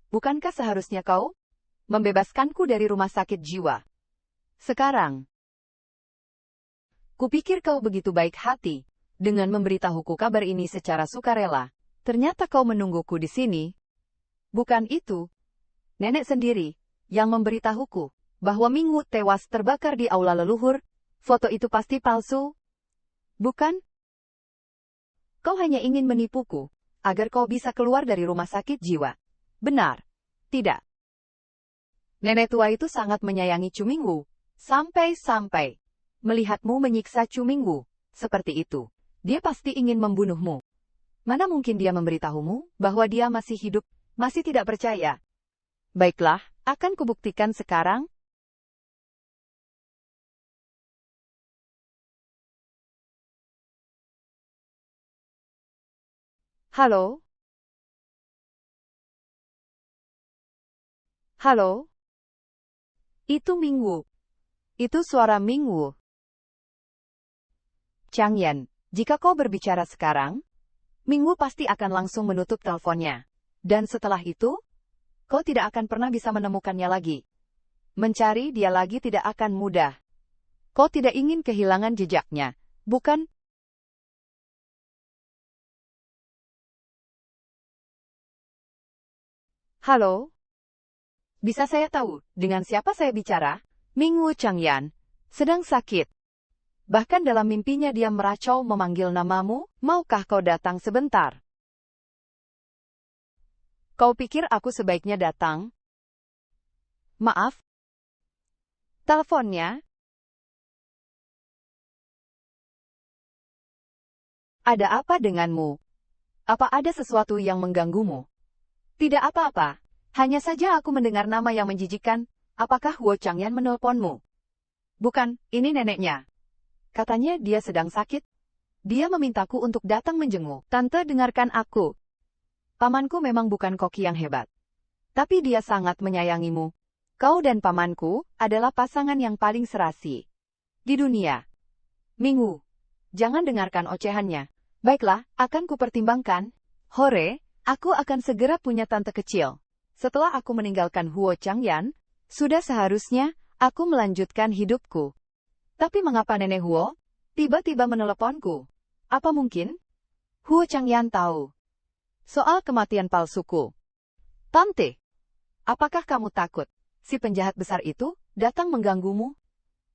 bukankah seharusnya kau membebaskanku dari rumah sakit jiwa? Sekarang, kupikir kau begitu baik hati dengan memberitahuku kabar ini secara sukarela. Ternyata kau menungguku di sini. Bukan itu, nenek sendiri yang memberitahuku bahwa Minggu tewas terbakar di aula leluhur. Foto itu pasti palsu. Bukan? Kau hanya ingin menipuku agar kau bisa keluar dari rumah sakit jiwa. Benar? Tidak. Nenek tua itu sangat menyayangi Chu Minggu, sampai-sampai melihatmu menyiksa Chu Minggu seperti itu. Dia pasti ingin membunuhmu. Mana mungkin dia memberitahumu bahwa dia masih hidup, masih tidak percaya. Baiklah, akan kubuktikan sekarang. Halo? Halo? Itu Minggu. Itu suara Minggu. Changyan, jika kau berbicara sekarang, Minggu pasti akan langsung menutup teleponnya. Dan setelah itu, kau tidak akan pernah bisa menemukannya lagi. Mencari dia lagi tidak akan mudah. Kau tidak ingin kehilangan jejaknya, bukan? Halo? Bisa saya tahu dengan siapa saya bicara? Minggu Changyan sedang sakit. Bahkan dalam mimpinya dia meracau memanggil namamu, maukah kau datang sebentar? Kau pikir aku sebaiknya datang? Maaf? Teleponnya? Ada apa denganmu? Apa ada sesuatu yang mengganggumu? Tidak apa-apa. Hanya saja aku mendengar nama yang menjijikkan. Apakah Huo Changyan menelponmu? Bukan, ini neneknya. Katanya dia sedang sakit. Dia memintaku untuk datang menjenguk. Tante, dengarkan aku. Pamanku memang bukan koki yang hebat. Tapi dia sangat menyayangimu. Kau dan pamanku adalah pasangan yang paling serasi di dunia. Minggu, jangan dengarkan ocehannya. Baiklah, akan kupertimbangkan. Hore, aku akan segera punya tante kecil. Setelah aku meninggalkan Huo Changyan, sudah seharusnya aku melanjutkan hidupku. Tapi mengapa Nenek Huo tiba-tiba meneleponku? Apa mungkin Huo Changyan tahu soal kematian palsuku? Tante, apakah kamu takut si penjahat besar itu datang mengganggumu?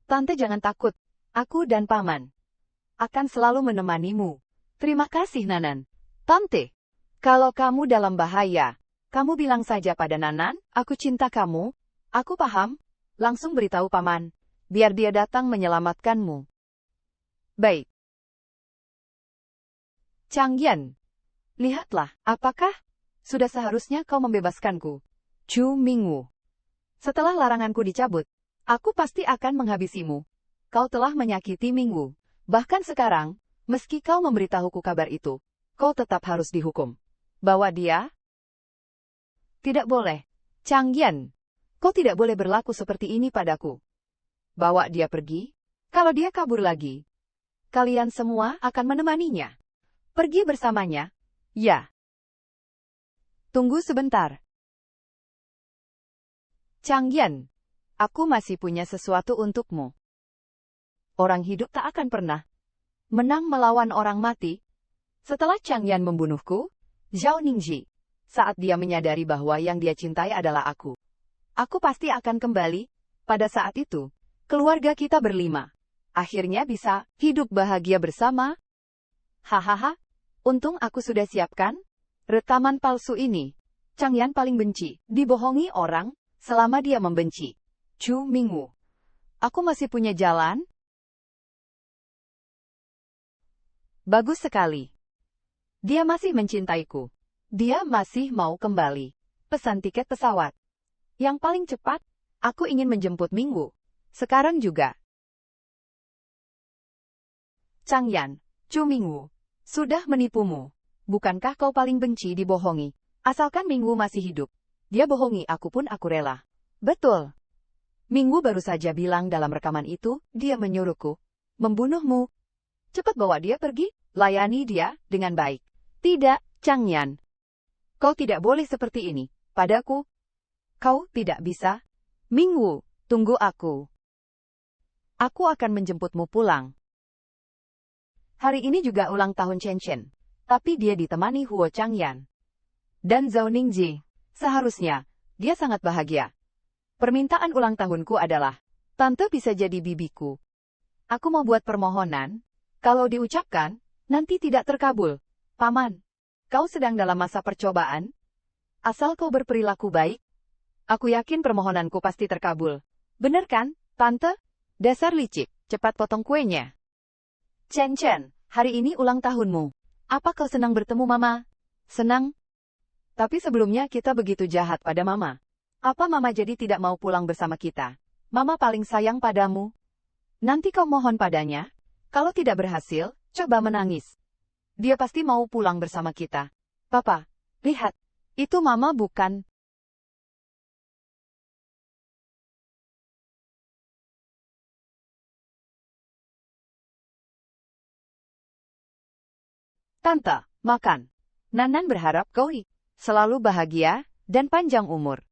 Tante, jangan takut. Aku dan paman akan selalu menemanimu. Terima kasih, Nanan. Tante, kalau kamu dalam bahaya, kamu bilang saja pada Nanan, aku cinta kamu. Aku paham. Langsung beritahu paman, biar dia datang menyelamatkanmu. Baik. Changyan, lihatlah, apakah sudah seharusnya kau membebaskanku? Chu Minggu. Setelah laranganku dicabut, aku pasti akan menghabisimu. Kau telah menyakiti Minggu. Bahkan sekarang, meski kau memberitahuku kabar itu, kau tetap harus dihukum. Bawa dia? Tidak boleh. Changyan, kau tidak boleh berlaku seperti ini padaku. Bawa dia pergi. Kalau dia kabur lagi, kalian semua akan menemaninya. Pergi bersamanya. Ya. Tunggu sebentar. Changyan, aku masih punya sesuatu untukmu. Orang hidup tak akan pernah menang melawan orang mati. Setelah Changyan membunuhku, Zhao Ningji, saat dia menyadari bahwa yang dia cintai adalah aku pasti akan kembali. Pada saat itu, keluarga kita berlima akhirnya bisa hidup bahagia bersama. Hahaha, untung aku sudah siapkan rekaman palsu ini. Changyan paling benci dibohongi orang selama dia membenci Chu Minggu. Aku masih punya jalan. Bagus sekali. Dia masih mencintaiku. Dia masih mau kembali. Pesan tiket pesawat. Yang paling cepat, aku ingin menjemput Minggu. Sekarang juga. Changyan, Chu Minggu, sudah menipumu. Bukankah kau paling benci dibohongi? Asalkan Minggu masih hidup. Dia bohongi aku pun aku rela. Betul. Minggu baru saja bilang dalam rekaman itu, dia menyuruhku membunuhmu. Cepat bawa dia pergi, layani dia dengan baik. Tidak, Changyan. Kau tidak boleh seperti ini padaku. Kau tidak bisa. Minggu, tunggu aku. Aku akan menjemputmu pulang. Hari ini juga ulang tahun Chen Chen, tapi dia ditemani Huo Changyan dan Zhao Ningji. Seharusnya, dia sangat bahagia. Permintaan ulang tahunku adalah, Tante bisa jadi bibiku. Aku mau buat permohonan. Kalau diucapkan, nanti tidak terkabul. Paman, kau sedang dalam masa percobaan? Asal kau berperilaku baik, aku yakin permohonanku pasti terkabul. Benar kan, Tante? Dasar licik, cepat potong kuenya. Chen Chen, hari ini ulang tahunmu. Apa kau senang bertemu Mama? Senang? Tapi sebelumnya kita begitu jahat pada Mama. Apa Mama jadi tidak mau pulang bersama kita? Mama paling sayang padamu. Nanti kau mohon padanya. Kalau tidak berhasil, coba menangis. Dia pasti mau pulang bersama kita. Papa, lihat. Itu Mama bukan. Tante, makan. Nanan berharap kau selalu bahagia dan panjang umur.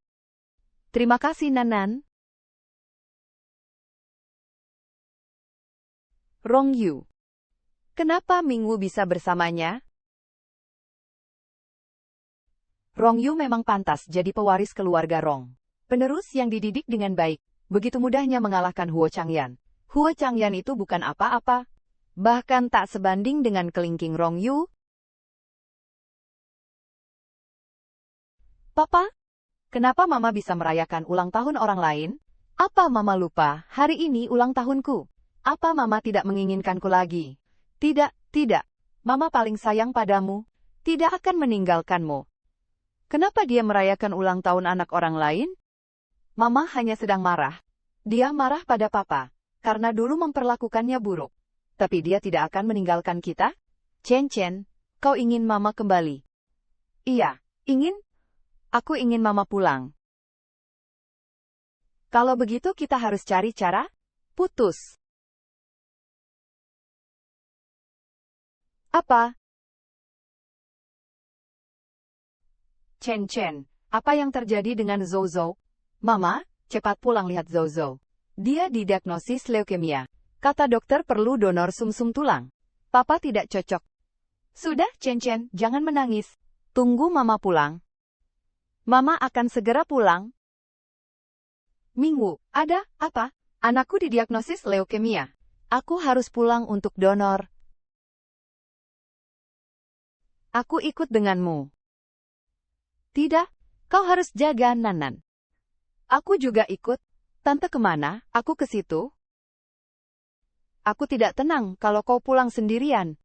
Terima kasih Nanan. Rong Yu. Kenapa Minggu bisa bersamanya? Rong Yu memang pantas jadi pewaris keluarga Rong. Penerus yang dididik dengan baik, begitu mudahnya mengalahkan Huo Changyan. Huo Changyan itu bukan apa-apa. Bahkan tak sebanding dengan kelingking Rong Yu. Papa, kenapa Mama bisa merayakan ulang tahun orang lain? Apa Mama lupa hari ini ulang tahunku? Apa Mama tidak menginginkanku lagi? Tidak, tidak. Mama paling sayang padamu. Tidak akan meninggalkanmu. Kenapa dia merayakan ulang tahun anak orang lain? Mama hanya sedang marah. Dia marah pada Papa, karena dulu memperlakukannya buruk. Tapi dia tidak akan meninggalkan kita? Chen Chen, kau ingin Mama kembali? Iya, ingin. Aku ingin Mama pulang. Kalau begitu kita harus cari cara putus. Apa? Chen Chen, apa yang terjadi dengan Zhou Zhou? Mama, cepat pulang lihat Zhou Zhou. Dia didiagnosis leukemia. Kata dokter perlu donor sumsum tulang. Papa tidak cocok. Sudah, Chen Chen, jangan menangis. Tunggu Mama pulang. Mama akan segera pulang. Minggu, ada apa? Anakku didiagnosis leukemia. Aku harus pulang untuk donor. Aku ikut denganmu. Tidak, kau harus jaga Nanan. Aku juga ikut. Tante kemana? Aku ke situ. Aku tidak tenang kalau kau pulang sendirian.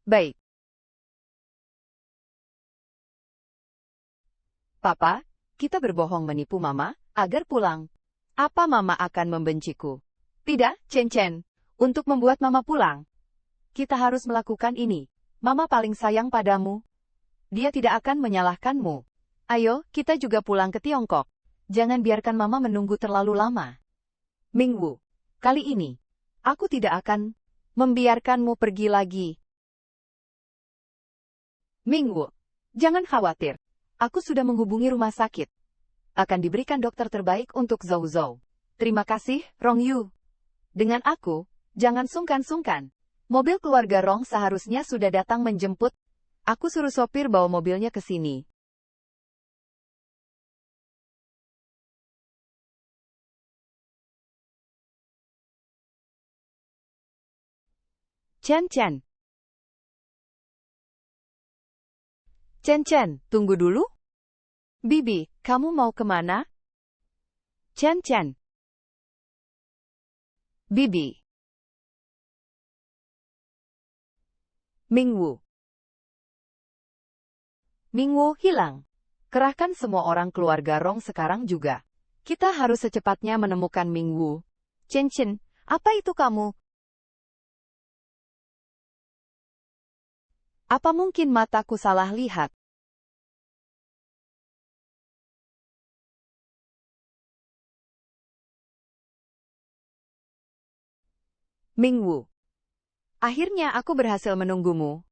Baik. Papa, kita berbohong menipu Mama agar pulang. Apa Mama akan membenciku? Tidak, Chen Chen. Untuk membuat Mama pulang, kita harus melakukan ini. Mama paling sayang padamu. Dia tidak akan menyalahkanmu. Ayo, kita juga pulang ke Tiongkok. Jangan biarkan Mama menunggu terlalu lama. Minggu, kali ini, aku tidak akan membiarkanmu pergi lagi. Minggu, jangan khawatir. Aku sudah menghubungi rumah sakit. Akan diberikan dokter terbaik untuk Zhou Zhou. Terima kasih, Rong Yu. Dengan aku, jangan sungkan-sungkan. Mobil keluarga Rong seharusnya sudah datang menjemput. Aku suruh sopir bawa mobilnya ke sini. Chen Chen. Chen Chen, tunggu dulu. Bibi, kamu mau kemana? Chen Chen. Bibi. Mingwu. Mingwu hilang. Kerahkan semua orang keluarga Rong sekarang juga. Kita harus secepatnya menemukan Mingwu. Chen Chen, apa itu kamu? Apa mungkin mataku salah lihat? Mingwu. Akhirnya aku berhasil menunggumu.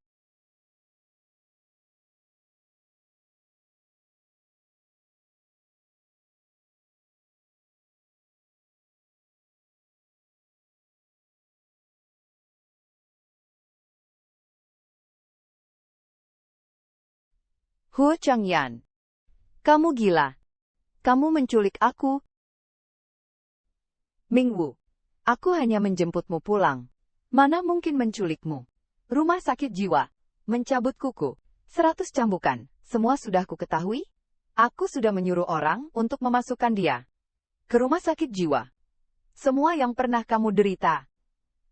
Huo Changyan. Kamu gila. Kamu menculik aku. Mingwu. Aku hanya menjemputmu pulang. Mana mungkin menculikmu? Rumah sakit jiwa. Mencabut kuku. 100 cambukan. Semua sudah kuketahui. Aku sudah menyuruh orang untuk memasukkan dia ke rumah sakit jiwa. Semua yang pernah kamu derita,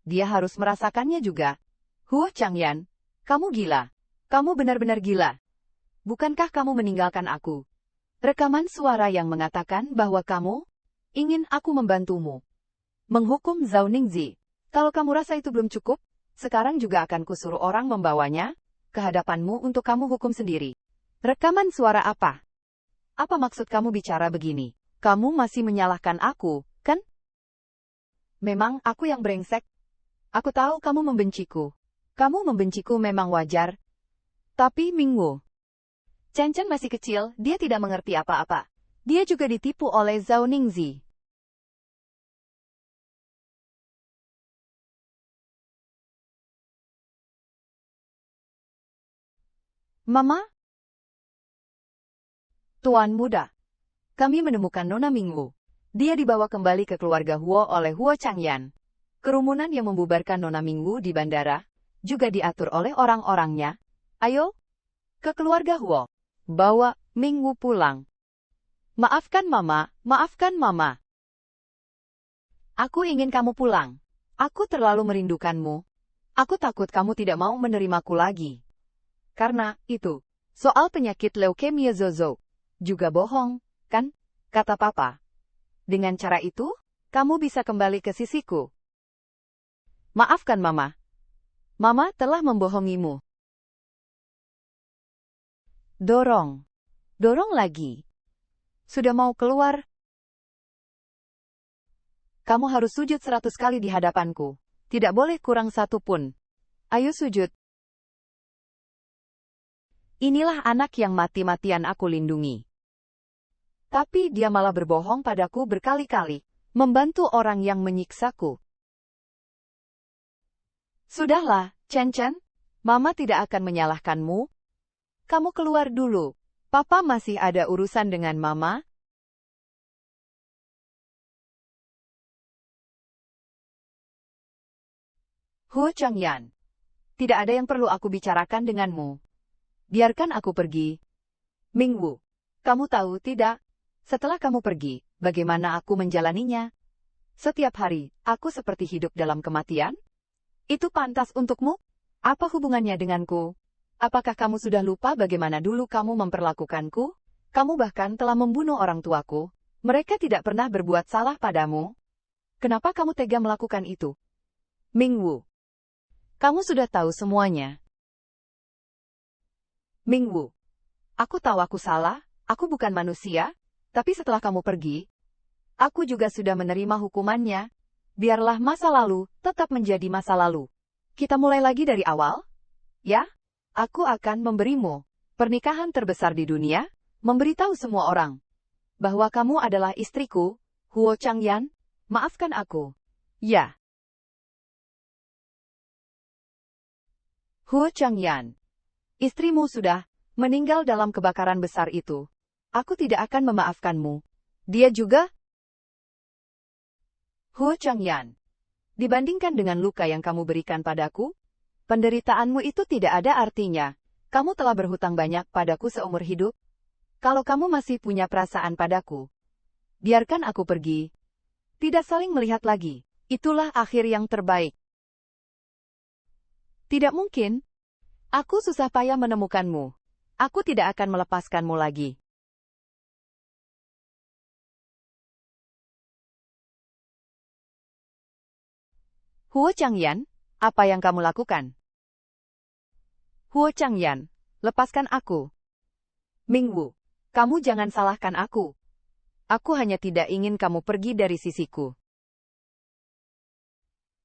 dia harus merasakannya juga. Huo Changyan, kamu gila. Kamu benar-benar gila. Bukankah kamu meninggalkan aku? Rekaman suara yang mengatakan bahwa kamu ingin aku membantumu menghukum Zhao Ningzi. Kalau kamu rasa itu belum cukup, sekarang juga akan kusuruh orang membawanya ke hadapanmu untuk kamu hukum sendiri. Rekaman suara apa? Apa maksud kamu bicara begini? Kamu masih menyalahkan aku, kan? Memang aku yang brengsek. Aku tahu kamu membenciku. Kamu membenciku memang wajar. Tapi Mingwu, Chen Chen masih kecil, dia tidak mengerti apa-apa. Dia juga ditipu oleh Zhao Ningzi. Mama? Tuan muda, kami menemukan Nona Mingwu. Dia dibawa kembali ke keluarga Huo oleh Huo Changyan. Kerumunan yang membubarkan Nona Mingwu di bandara juga diatur oleh orang-orangnya. Ayo, ke keluarga Huo. Bawa Mingwu pulang. Maafkan Mama, maafkan Mama. Aku ingin kamu pulang. Aku terlalu merindukanmu. Aku takut kamu tidak mau menerimaku lagi. Karena itu, soal penyakit leukemia Zozo juga bohong, kan? Kata Papa. Dengan cara itu, kamu bisa kembali ke sisiku. Maafkan Mama. Mama telah membohongimu. Dorong. Dorong lagi. Sudah mau keluar? Kamu harus sujud 100 kali di hadapanku. Tidak boleh kurang satu pun. Ayo sujud. Inilah anak yang mati-matian aku lindungi. Tapi dia malah berbohong padaku berkali-kali, membantu orang yang menyiksaku. Sudahlah, Chen Chen. Mama tidak akan menyalahkanmu. Kamu keluar dulu. Papa masih ada urusan dengan Mama. Huo Changyan. Tidak ada yang perlu aku bicarakan denganmu. Biarkan aku pergi. Mingwu, kamu tahu tidak? Setelah kamu pergi, bagaimana aku menjalaninya? Setiap hari, aku seperti hidup dalam kematian. Itu pantas untukmu? Apa hubungannya denganku? Apakah kamu sudah lupa bagaimana dulu kamu memperlakukanku? Kamu bahkan telah membunuh orang tuaku. Mereka tidak pernah berbuat salah padamu. Kenapa kamu tega melakukan itu? Mingwu, kamu sudah tahu semuanya. Mingwu, aku tahu aku salah, aku bukan manusia, tapi setelah kamu pergi, aku juga sudah menerima hukumannya. Biarlah masa lalu tetap menjadi masa lalu. Kita mulai lagi dari awal, ya? Aku akan memberimu pernikahan terbesar di dunia, memberitahu semua orang bahwa kamu adalah istriku, Huo Changyan. Maafkan aku. Ya. Huo Changyan, istrimu sudah meninggal dalam kebakaran besar itu. Aku tidak akan memaafkanmu. Dia juga. Huo Changyan, dibandingkan dengan luka yang kamu berikan padaku, penderitaanmu itu tidak ada artinya. Kamu telah berhutang banyak padaku seumur hidup. Kalau kamu masih punya perasaan padaku, biarkan aku pergi. Tidak saling melihat lagi. Itulah akhir yang terbaik. Tidak mungkin. Aku susah payah menemukanmu. Aku tidak akan melepaskanmu lagi. Huo Changyan, apa yang kamu lakukan? Huo Changyan, lepaskan aku. Mingwu, kamu jangan salahkan aku. Aku hanya tidak ingin kamu pergi dari sisiku.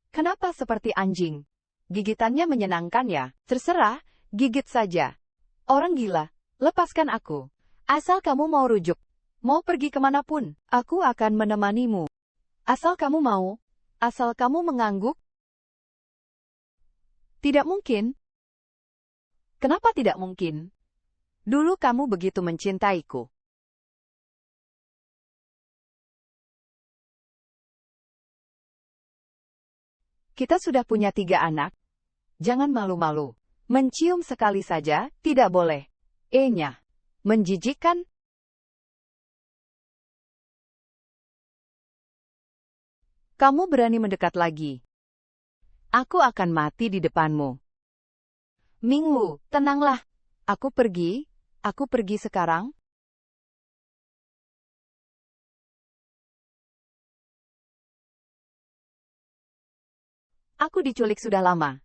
Kenapa seperti anjing? Gigitannya menyenangkan ya? Terserah, gigit saja. Orang gila, lepaskan aku. Asal kamu mau rujuk, mau pergi kemanapun, aku akan menemanimu. Asal kamu mau, asal kamu mengangguk. Tidak mungkin. Kenapa tidak mungkin? Dulu kamu begitu mencintaiku. Kita sudah punya 3 anak. Jangan malu-malu. Mencium sekali saja, tidak boleh. E-nya. Menjijikkan. Kamu berani mendekat lagi. Aku akan mati di depanmu. Mingwu, tenanglah. Aku pergi sekarang. Aku diculik sudah lama.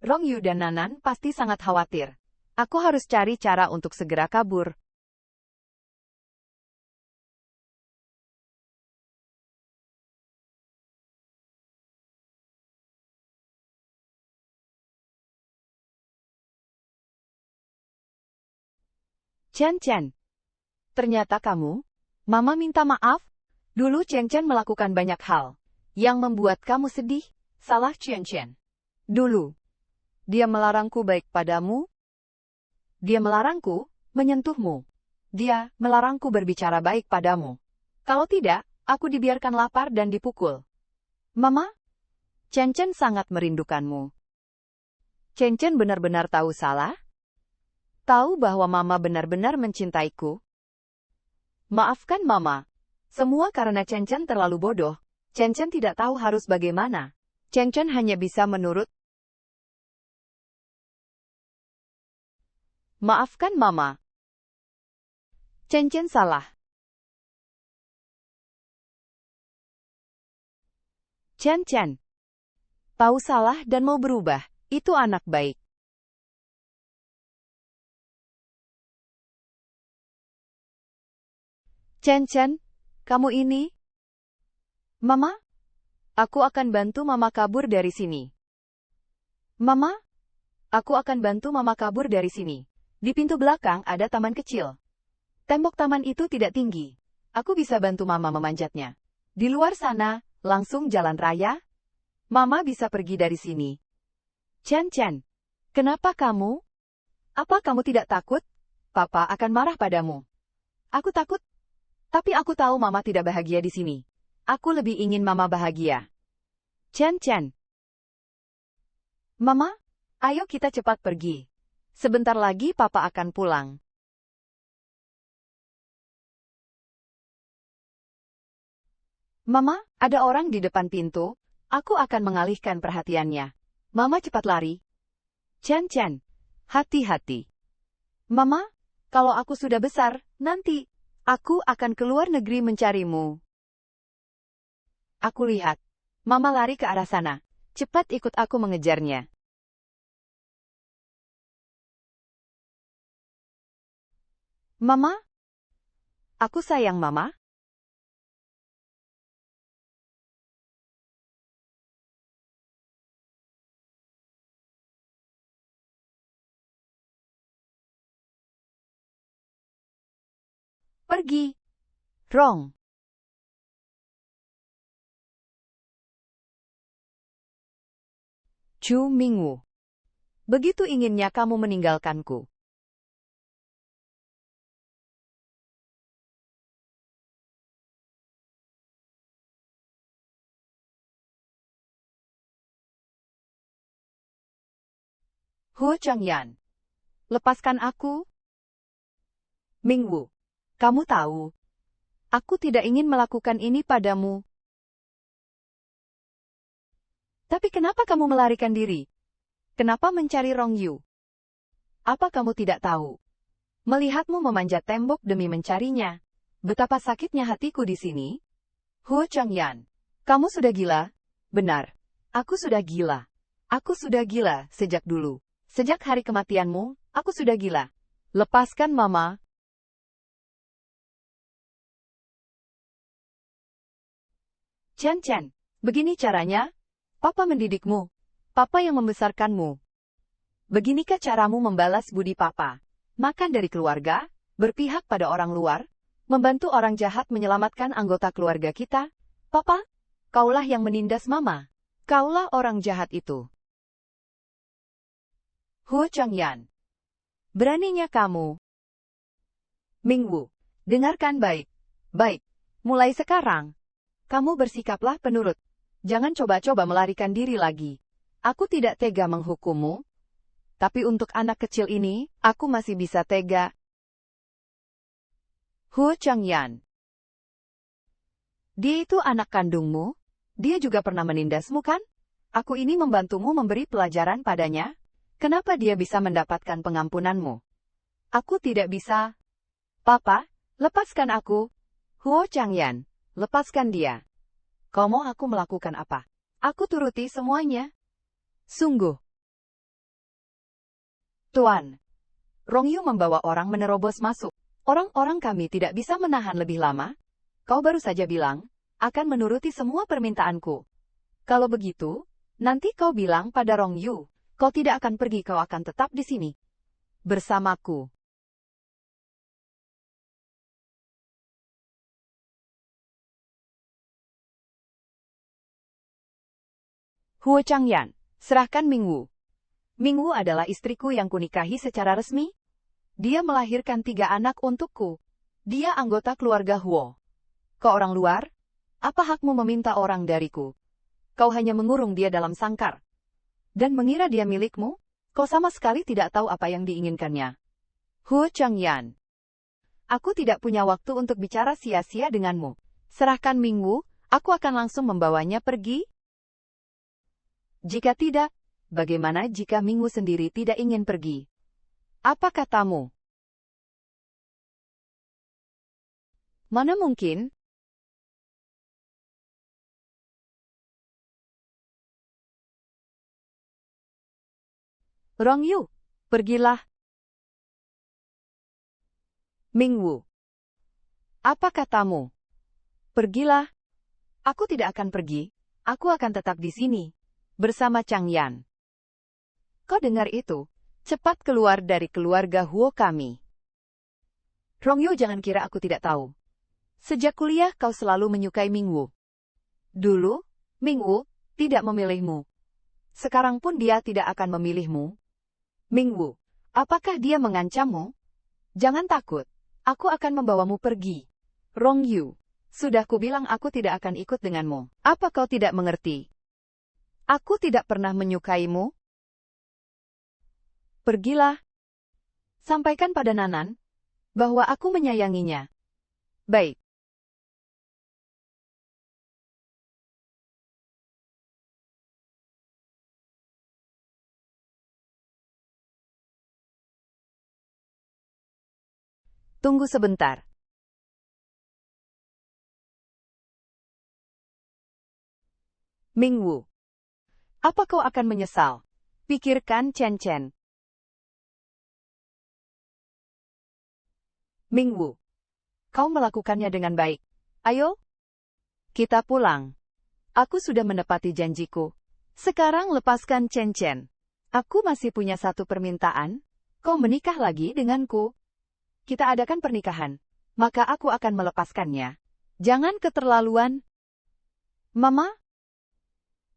Rong Yu dan Nanan pasti sangat khawatir. Aku harus cari cara untuk segera kabur. Chen Chen. Ternyata kamu? Mama minta maaf. Dulu Chen Chen melakukan banyak hal yang membuat kamu sedih. Salah Chen Chen. Dulu, dia melarangku baik padamu. Dia melarangku menyentuhmu. Dia melarangku berbicara baik padamu. Kalau tidak, aku dibiarkan lapar dan dipukul. Mama, Chen Chen sangat merindukanmu. Chen Chen benar-benar tahu salah? Tahu bahwa Mama benar-benar mencintaiku? Maafkan Mama. Semua karena Chen Chen terlalu bodoh. Chen Chen tidak tahu harus bagaimana. Chen Chen hanya bisa menurut. Maafkan Mama. Chen Chen salah. Chen Chen. Tahu salah dan mau berubah. Itu anak baik. Chen Chen, kamu ini? Mama? Aku akan bantu Mama kabur dari sini. Mama? Aku akan bantu Mama kabur dari sini. Di pintu belakang ada taman kecil. Tembok taman itu tidak tinggi. Aku bisa bantu Mama memanjatnya. Di luar sana, langsung jalan raya. Mama bisa pergi dari sini. Chen Chen, kenapa kamu? Apa kamu tidak takut? Papa akan marah padamu. Aku takut. Tapi aku tahu Mama tidak bahagia di sini. Aku lebih ingin Mama bahagia. Chen Chen. Mama, ayo kita cepat pergi. Sebentar lagi Papa akan pulang. Mama, ada orang di depan pintu. Aku akan mengalihkan perhatiannya. Mama cepat lari. Chen Chen, hati-hati. Mama, kalau aku sudah besar, nanti aku akan keluar negeri mencarimu. Aku lihat. Mama lari ke arah sana. Cepat ikut aku mengejarnya. Mama? Aku sayang Mama. Pergi. Rong. Chu Mingwu. Begitu inginnya kamu meninggalkanku. Huo Changyan. Lepaskan aku. Mingwu. Kamu tahu. Aku tidak ingin melakukan ini padamu. Tapi kenapa kamu melarikan diri? Kenapa mencari Rong Yu? Apa kamu tidak tahu? Melihatmu memanjat tembok demi mencarinya. Betapa sakitnya hatiku di sini. Huo Changyan, kamu sudah gila? Benar. Aku sudah gila. Aku sudah gila sejak dulu. Sejak hari kematianmu, aku sudah gila. Lepaskan Mama. Chen, begini caranya? Papa mendidikmu. Papa yang membesarkanmu. Beginikah caramu membalas budi Papa? Makan dari keluarga, berpihak pada orang luar, membantu orang jahat menyelamatkan anggota keluarga kita? Papa, kaulah yang menindas Mama. Kaulah orang jahat itu. Huo Changyan. Beraninya kamu. Mingwu, dengarkan baik. Baik, mulai sekarang. Kamu bersikaplah penurut. Jangan coba-coba melarikan diri lagi. Aku tidak tega menghukummu. Tapi untuk anak kecil ini, aku masih bisa tega. Huo Changyan. Dia itu anak kandungmu? Dia juga pernah menindasmu kan? Aku ini membantumu memberi pelajaran padanya. Kenapa dia bisa mendapatkan pengampunanmu? Aku tidak bisa. Papa, lepaskan aku. Huo Changyan, lepaskan dia. Kau mau aku melakukan apa? Aku turuti semuanya. Sungguh. Tuan. Rongyu membawa orang menerobos masuk. Orang-orang kami tidak bisa menahan lebih lama. Kau baru saja bilang, akan menuruti semua permintaanku. Kalau begitu, nanti kau bilang pada Rongyu, kau tidak akan pergi, kau akan tetap di sini. Bersamaku. Huo Changyan, serahkan Mingwu. Mingwu adalah istriku yang kunikahi secara resmi. Dia melahirkan 3 anak untukku. Dia anggota keluarga Huo. Kau orang luar? Apa hakmu meminta orang dariku? Kau hanya mengurung dia dalam sangkar. Dan mengira dia milikmu? Kau sama sekali tidak tahu apa yang diinginkannya. Huo Changyan. Aku tidak punya waktu untuk bicara sia-sia denganmu. Serahkan Mingwu, aku akan langsung membawanya pergi. Jika tidak, bagaimana jika Mingwu sendiri tidak ingin pergi? Apa katamu? Mana mungkin? Rongyu, pergilah. Mingwu. Apa katamu? Pergilah. Aku tidak akan pergi. Aku akan tetap di sini. Bersama Changyan. Kau dengar itu? Cepat keluar dari keluarga Huo kami. Rongyu, jangan kira aku tidak tahu. Sejak kuliah kau selalu menyukai Mingwu. Dulu, Mingwu tidak memilihmu. Sekarang pun dia tidak akan memilihmu. Mingwu, apakah dia mengancammu? Jangan takut. Aku akan membawamu pergi. Rongyu, sudah kubilang aku tidak akan ikut denganmu. Apa kau tidak mengerti? Aku tidak pernah menyukaimu. Pergilah. Sampaikan pada Nanan bahwa aku menyayanginya. Baik. Tunggu sebentar. Mingwu. Apa kau akan menyesal? Pikirkan Chen. Mingwu. Kau melakukannya dengan baik. Ayo. Kita pulang. Aku sudah menepati janjiku. Sekarang lepaskan Chen. Aku masih punya satu permintaan. Kau menikah lagi denganku. Kita adakan pernikahan. Maka aku akan melepaskannya. Jangan keterlaluan. Mama?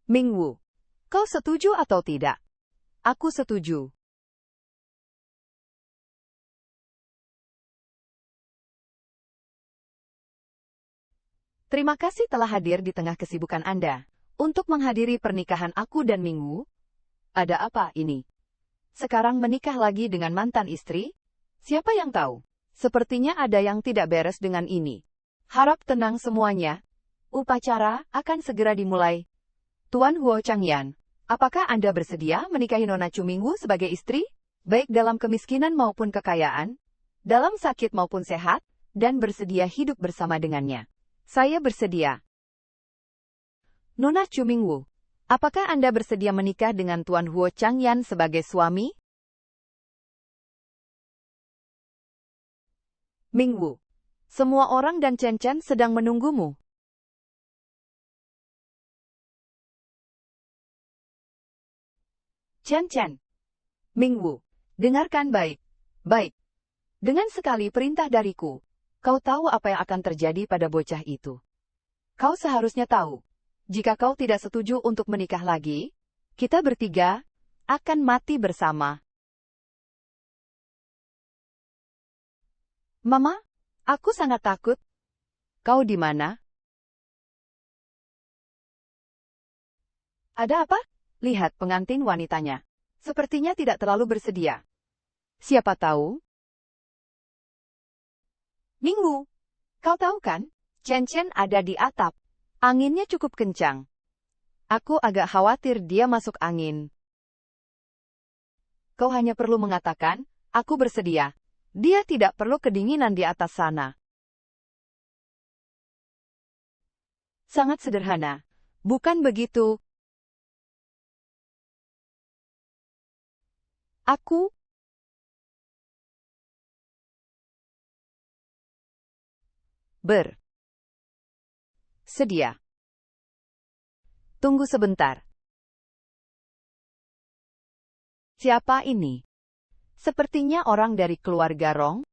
Mingwu. Kau setuju atau tidak? Aku setuju. Terima kasih telah hadir di tengah kesibukan Anda. Untuk menghadiri pernikahan aku dan Mingwu. Ada apa ini? Sekarang menikah lagi dengan mantan istri? Siapa yang tahu? Sepertinya ada yang tidak beres dengan ini. Harap tenang semuanya. Upacara akan segera dimulai. Tuan Huo Changyan, apakah Anda bersedia menikahi Nona Chu Mingwu sebagai istri? baik dalam kemiskinan maupun kekayaan, dalam sakit maupun sehat, dan bersedia hidup bersama dengannya. Saya bersedia. Nona Chu Mingwu, apakah Anda bersedia menikah dengan Tuan Huo Changyan sebagai suami? Mingwu, semua orang dan Chen Chen sedang menunggumu. Chen Chen. Mingwu, dengarkan baik. Baik. Dengan sekali perintah dariku, kau tahu apa yang akan terjadi pada bocah itu. Kau seharusnya tahu, jika kau tidak setuju untuk menikah lagi, kita bertiga akan mati bersama. Mama, aku sangat takut. Kau di mana? Ada apa? Lihat pengantin wanitanya. Sepertinya tidak terlalu bersedia. Siapa tahu? Mingwu, kau tahu kan? Chen Chen ada di atap. Anginnya cukup kencang. Aku agak khawatir dia masuk angin. Kau hanya perlu mengatakan, aku bersedia. Dia tidak perlu kedinginan di atas sana. Sangat sederhana. Bukan begitu? Aku bersedia. Tunggu sebentar. Siapa ini? Sepertinya orang dari keluarga Rong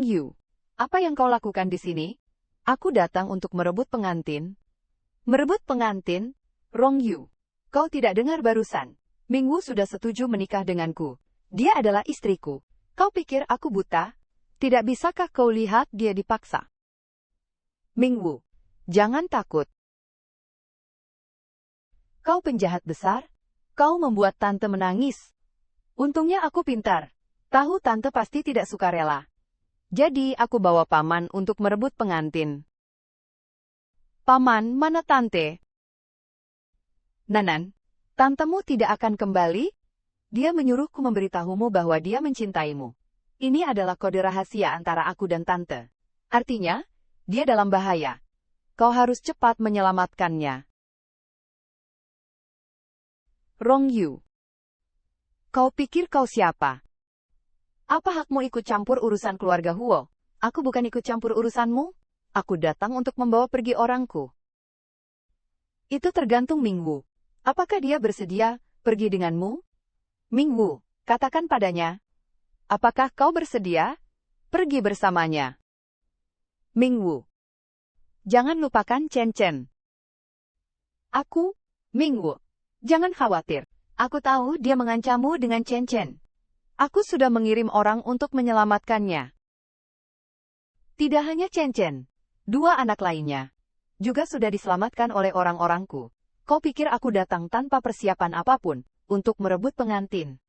Yu. Apa yang kau lakukan di sini? Aku datang untuk merebut pengantin. Merebut pengantin? Rong Yu. Kau tidak dengar barusan? Mingwu sudah setuju menikah denganku. Dia adalah istriku. Kau pikir aku buta? Tidak bisakah kau lihat dia dipaksa? Mingwu, jangan takut. Kau penjahat besar. Kau membuat tante menangis. Untungnya aku pintar. Tahu tante pasti tidak suka rela. Jadi aku bawa paman untuk merebut pengantin. Paman, mana tante? Nanan, tantemu tidak akan kembali? Dia menyuruhku memberitahumu bahwa dia mencintaimu. Ini adalah kode rahasia antara aku dan tante. Artinya, dia dalam bahaya. Kau harus cepat menyelamatkannya. Rong Yu. Kau pikir kau siapa? Apa hakmu ikut campur urusan keluarga Huo? Aku bukan ikut campur urusanmu. Aku datang untuk membawa pergi orangku. Itu tergantung Mingwu. Apakah dia bersedia pergi denganmu? Mingwu, katakan padanya. Apakah kau bersedia pergi bersamanya? Mingwu. Jangan lupakan Chen Chen. Aku, Mingwu. Jangan khawatir. Aku tahu dia mengancammu dengan Chen Chen. Aku sudah mengirim orang untuk menyelamatkannya. Tidak hanya Chen Chen. 2 anak lainnya juga sudah diselamatkan oleh orang-orangku. Kau pikir aku datang tanpa persiapan apapun untuk merebut pengantin?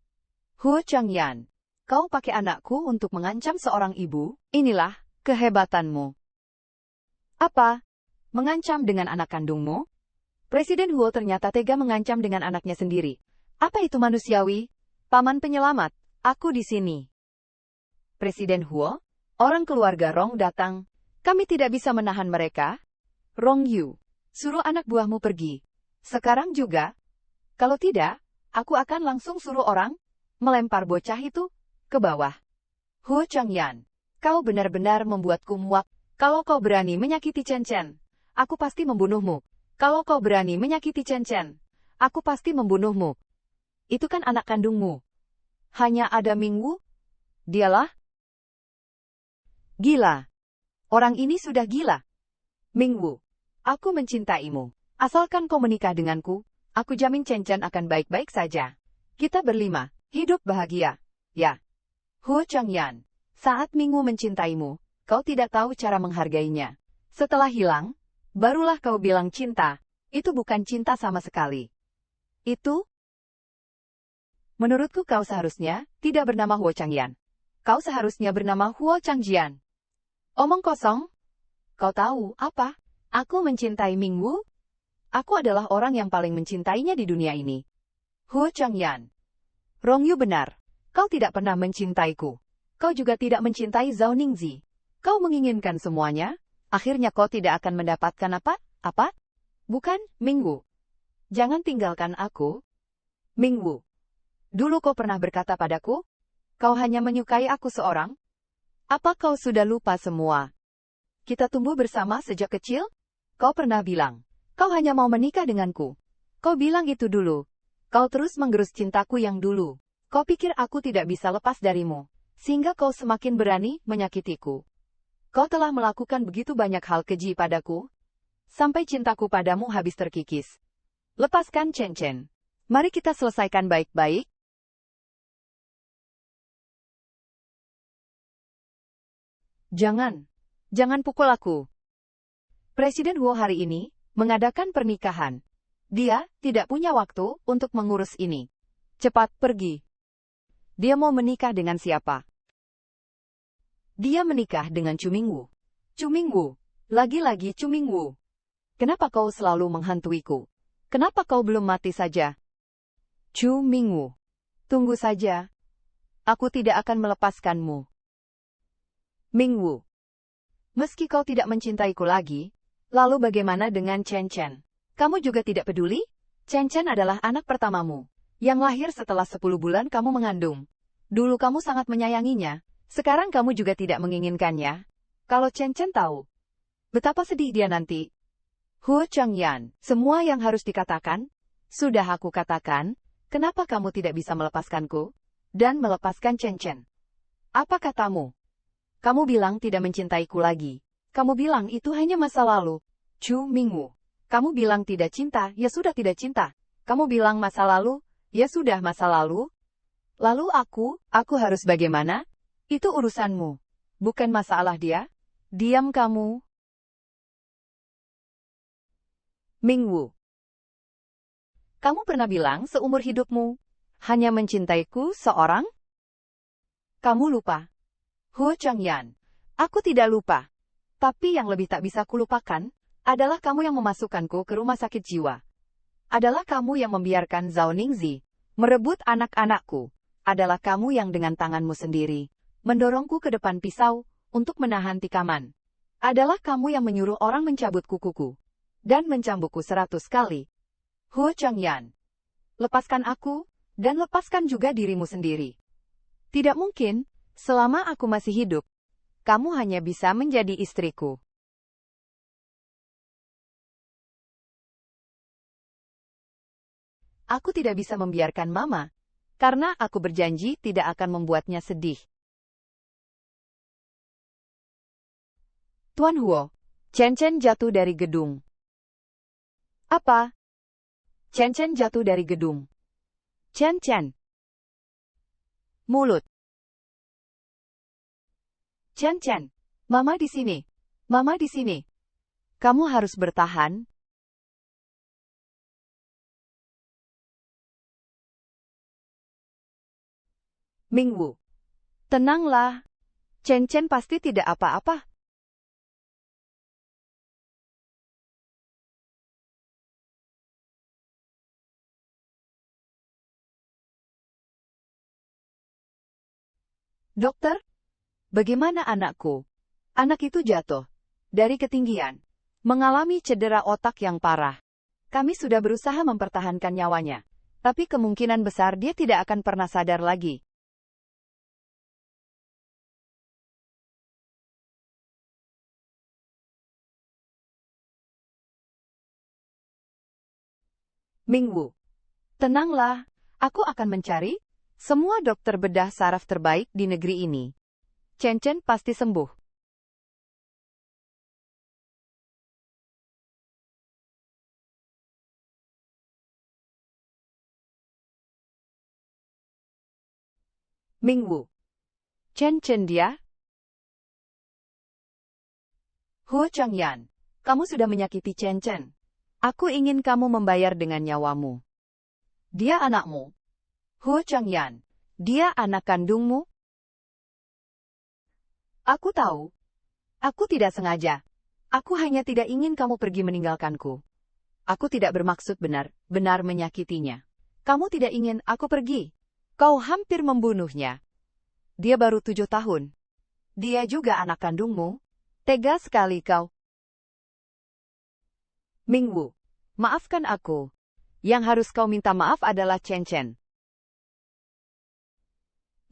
Huo Changyan, kau pakai anakku untuk mengancam seorang ibu? Inilah kehebatanmu. Apa? Mengancam dengan anak kandungmu? Presiden Huo ternyata tega mengancam dengan anaknya sendiri. Apa itu manusiawi? Paman penyelamat, aku di sini. Presiden Huo, orang keluarga Rong datang. Kami tidak bisa menahan mereka. Rong Yu, suruh anak buahmu pergi. Sekarang juga. Kalau tidak, aku akan langsung suruh orang melempar bocah itu ke bawah. Huo Changyan, kau benar-benar membuatku muak. Kalau kau berani menyakiti Chen Chen, aku pasti membunuhmu. Kalau kau berani menyakiti Chen Chen, aku pasti membunuhmu. Itu kan anak kandungmu. Hanya ada Mingwu? Dialah gila. Orang ini sudah gila. Mingwu, aku mencintaimu. Asalkan kau menikah denganku, aku jamin Chen Chen akan baik-baik saja. Kita berlima, hidup bahagia. Ya. Huo Changyan, saat Mingwu mencintaimu, kau tidak tahu cara menghargainya. Setelah hilang, barulah kau bilang cinta. Itu bukan cinta sama sekali. Itu? Menurutku kau seharusnya tidak bernama Huo Changyan. Kau seharusnya bernama Huo Changjian. Omong kosong? Kau tahu apa? Aku mencintai Mingwu. Aku adalah orang yang paling mencintainya di dunia ini. Huo Changyan. Rong Yu benar. Kau tidak pernah mencintaiku. Kau juga tidak mencintai Zhao Ningzi. Kau menginginkan semuanya, akhirnya kau tidak akan mendapatkan apa? Apa? Bukan, Mingwu. Jangan tinggalkan aku. Mingwu. Dulu kau pernah berkata padaku, kau hanya menyukai aku seorang? Apa kau sudah lupa semua? Kita tumbuh bersama sejak kecil? Kau pernah bilang, kau hanya mau menikah denganku. Kau bilang itu dulu. Kau terus menggerus cintaku yang dulu. Kau pikir aku tidak bisa lepas darimu, sehingga kau semakin berani menyakitiku. Kau telah melakukan begitu banyak hal keji padaku, sampai cintaku padamu habis terkikis. Lepaskan Chen Chen. Mari kita selesaikan baik-baik. Jangan pukul aku. Presiden Huo hari ini mengadakan pernikahan. Dia tidak punya waktu untuk mengurus ini. Cepat pergi. Dia mau menikah dengan siapa? Dia menikah dengan Chu Mingwu. Chu Mingwu. Lagi-lagi Chu Mingwu. Kenapa kau selalu menghantuiku? Kenapa kau belum mati saja? Chu Mingwu. Tunggu saja. Aku tidak akan melepaskanmu. Mingwu. Meski kau tidak mencintaiku lagi, lalu bagaimana dengan Chen Chen? Kamu juga tidak peduli? Chen Chen adalah anak pertamamu, yang lahir setelah 10 bulan kamu mengandung. Dulu kamu sangat menyayanginya, sekarang kamu juga tidak menginginkannya. Kalau Chen Chen tahu, betapa sedih dia nanti. Huo Changyan, semua yang harus dikatakan, sudah aku katakan, kenapa kamu tidak bisa melepaskanku, dan melepaskan Chen Chen? Apa katamu? Kamu bilang tidak mencintaiku lagi. Kamu bilang itu hanya masa lalu. Chu Mingwu. Kamu bilang tidak cinta, ya sudah tidak cinta. Kamu bilang masa lalu, ya sudah masa lalu. Lalu aku harus bagaimana? Itu urusanmu. Bukan masalah dia. Diam kamu. Mingwu. Kamu pernah bilang seumur hidupmu, hanya mencintaiku seorang? Kamu lupa. Huo Changyan, aku tidak lupa. Tapi yang lebih tak bisa kulupakan, adalah kamu yang memasukkanku ke rumah sakit jiwa. Adalah kamu yang membiarkan Zhao Ningzi merebut anak-anakku. Adalah kamu yang dengan tanganmu sendiri mendorongku ke depan pisau untuk menahan tikaman. Adalah kamu yang menyuruh orang mencabut kukuku dan mencambukku 100 kali. Huo Changyan, lepaskan aku dan lepaskan juga dirimu sendiri. Tidak mungkin. Selama aku masih hidup, kamu hanya bisa menjadi istriku. Aku tidak bisa membiarkan Mama, karena aku berjanji tidak akan membuatnya sedih. Tuan Huo, Chen Chen jatuh dari gedung. Apa? Chen Chen jatuh dari gedung. Chen Chen. Mulut. Chen Chen, Mama di sini. Mama di sini. Kamu harus bertahan. Mingwu. Tenanglah. Chen Chen pasti tidak apa-apa. Dokter? Bagaimana anakku? Anak itu jatuh dari ketinggian, mengalami cedera otak yang parah. Kami sudah berusaha mempertahankan nyawanya, tapi kemungkinan besar dia tidak akan pernah sadar lagi. Mingwu. Tenanglah, aku akan mencari semua dokter bedah saraf terbaik di negeri ini. Chen Chen pasti sembuh. Mingwu. Chen Chen dia? Huo Changyan, kamu sudah menyakiti Chen Chen. Aku ingin kamu membayar dengan nyawamu. Dia anakmu. Huo Changyan, dia anak kandungmu? Aku tahu. Aku tidak sengaja. Aku hanya tidak ingin kamu pergi meninggalkanku. Aku tidak bermaksud benar-benar menyakitinya. Kamu tidak ingin aku pergi. Kau hampir membunuhnya. Dia baru 7 tahun. Dia juga anak kandungmu. Tega sekali kau. Mingwu, maafkan aku. Yang harus kau minta maaf adalah Chen Chen.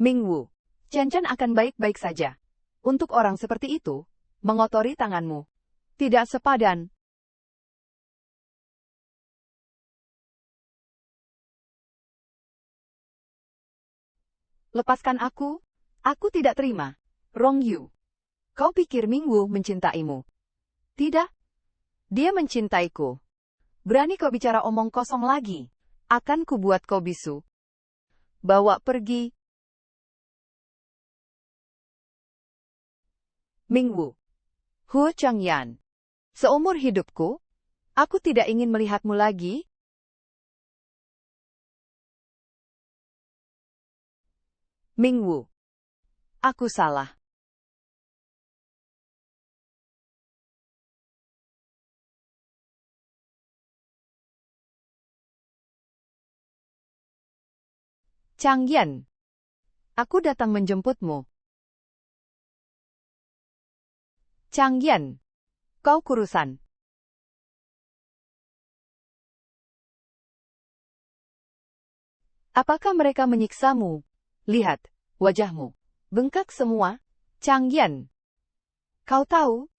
Mingwu, Chen Chen akan baik-baik saja. Untuk orang seperti itu, mengotori tanganmu. Tidak sepadan. Lepaskan aku. Aku tidak terima. Rong Yu. Kau pikir Mingwu mencintaimu? Tidak. Dia mencintaiku. Berani kau bicara omong kosong lagi. Akan kubuat kau bisu. Bawa pergi. Mingwu. Hu Changyan. Seumur hidupku, aku tidak ingin melihatmu lagi. Mingwu. Aku salah. Changyan. Aku datang menjemputmu. Changyan. Kau kurusan. Apakah mereka menyiksamu? Lihat, wajahmu. Bengkak semua. Changyan. Kau tahu?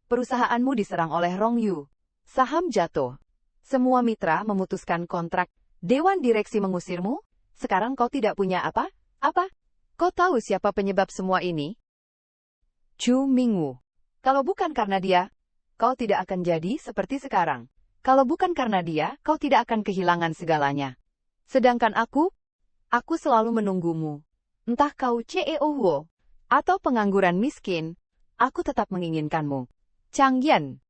Perusahaanmu diserang oleh Rong Yu. Saham jatuh. Semua mitra memutuskan kontrak. Dewan direksi mengusirmu? Sekarang kau tidak punya apa? Apa? Kau tahu siapa penyebab semua ini? Chu Mingwu. Kalau bukan karena dia, kau tidak akan jadi seperti sekarang. Kalau bukan karena dia, kau tidak akan kehilangan segalanya. Sedangkan aku selalu menunggumu. Entah kau CEO Wo, atau pengangguran miskin, aku tetap menginginkanmu. Changyan.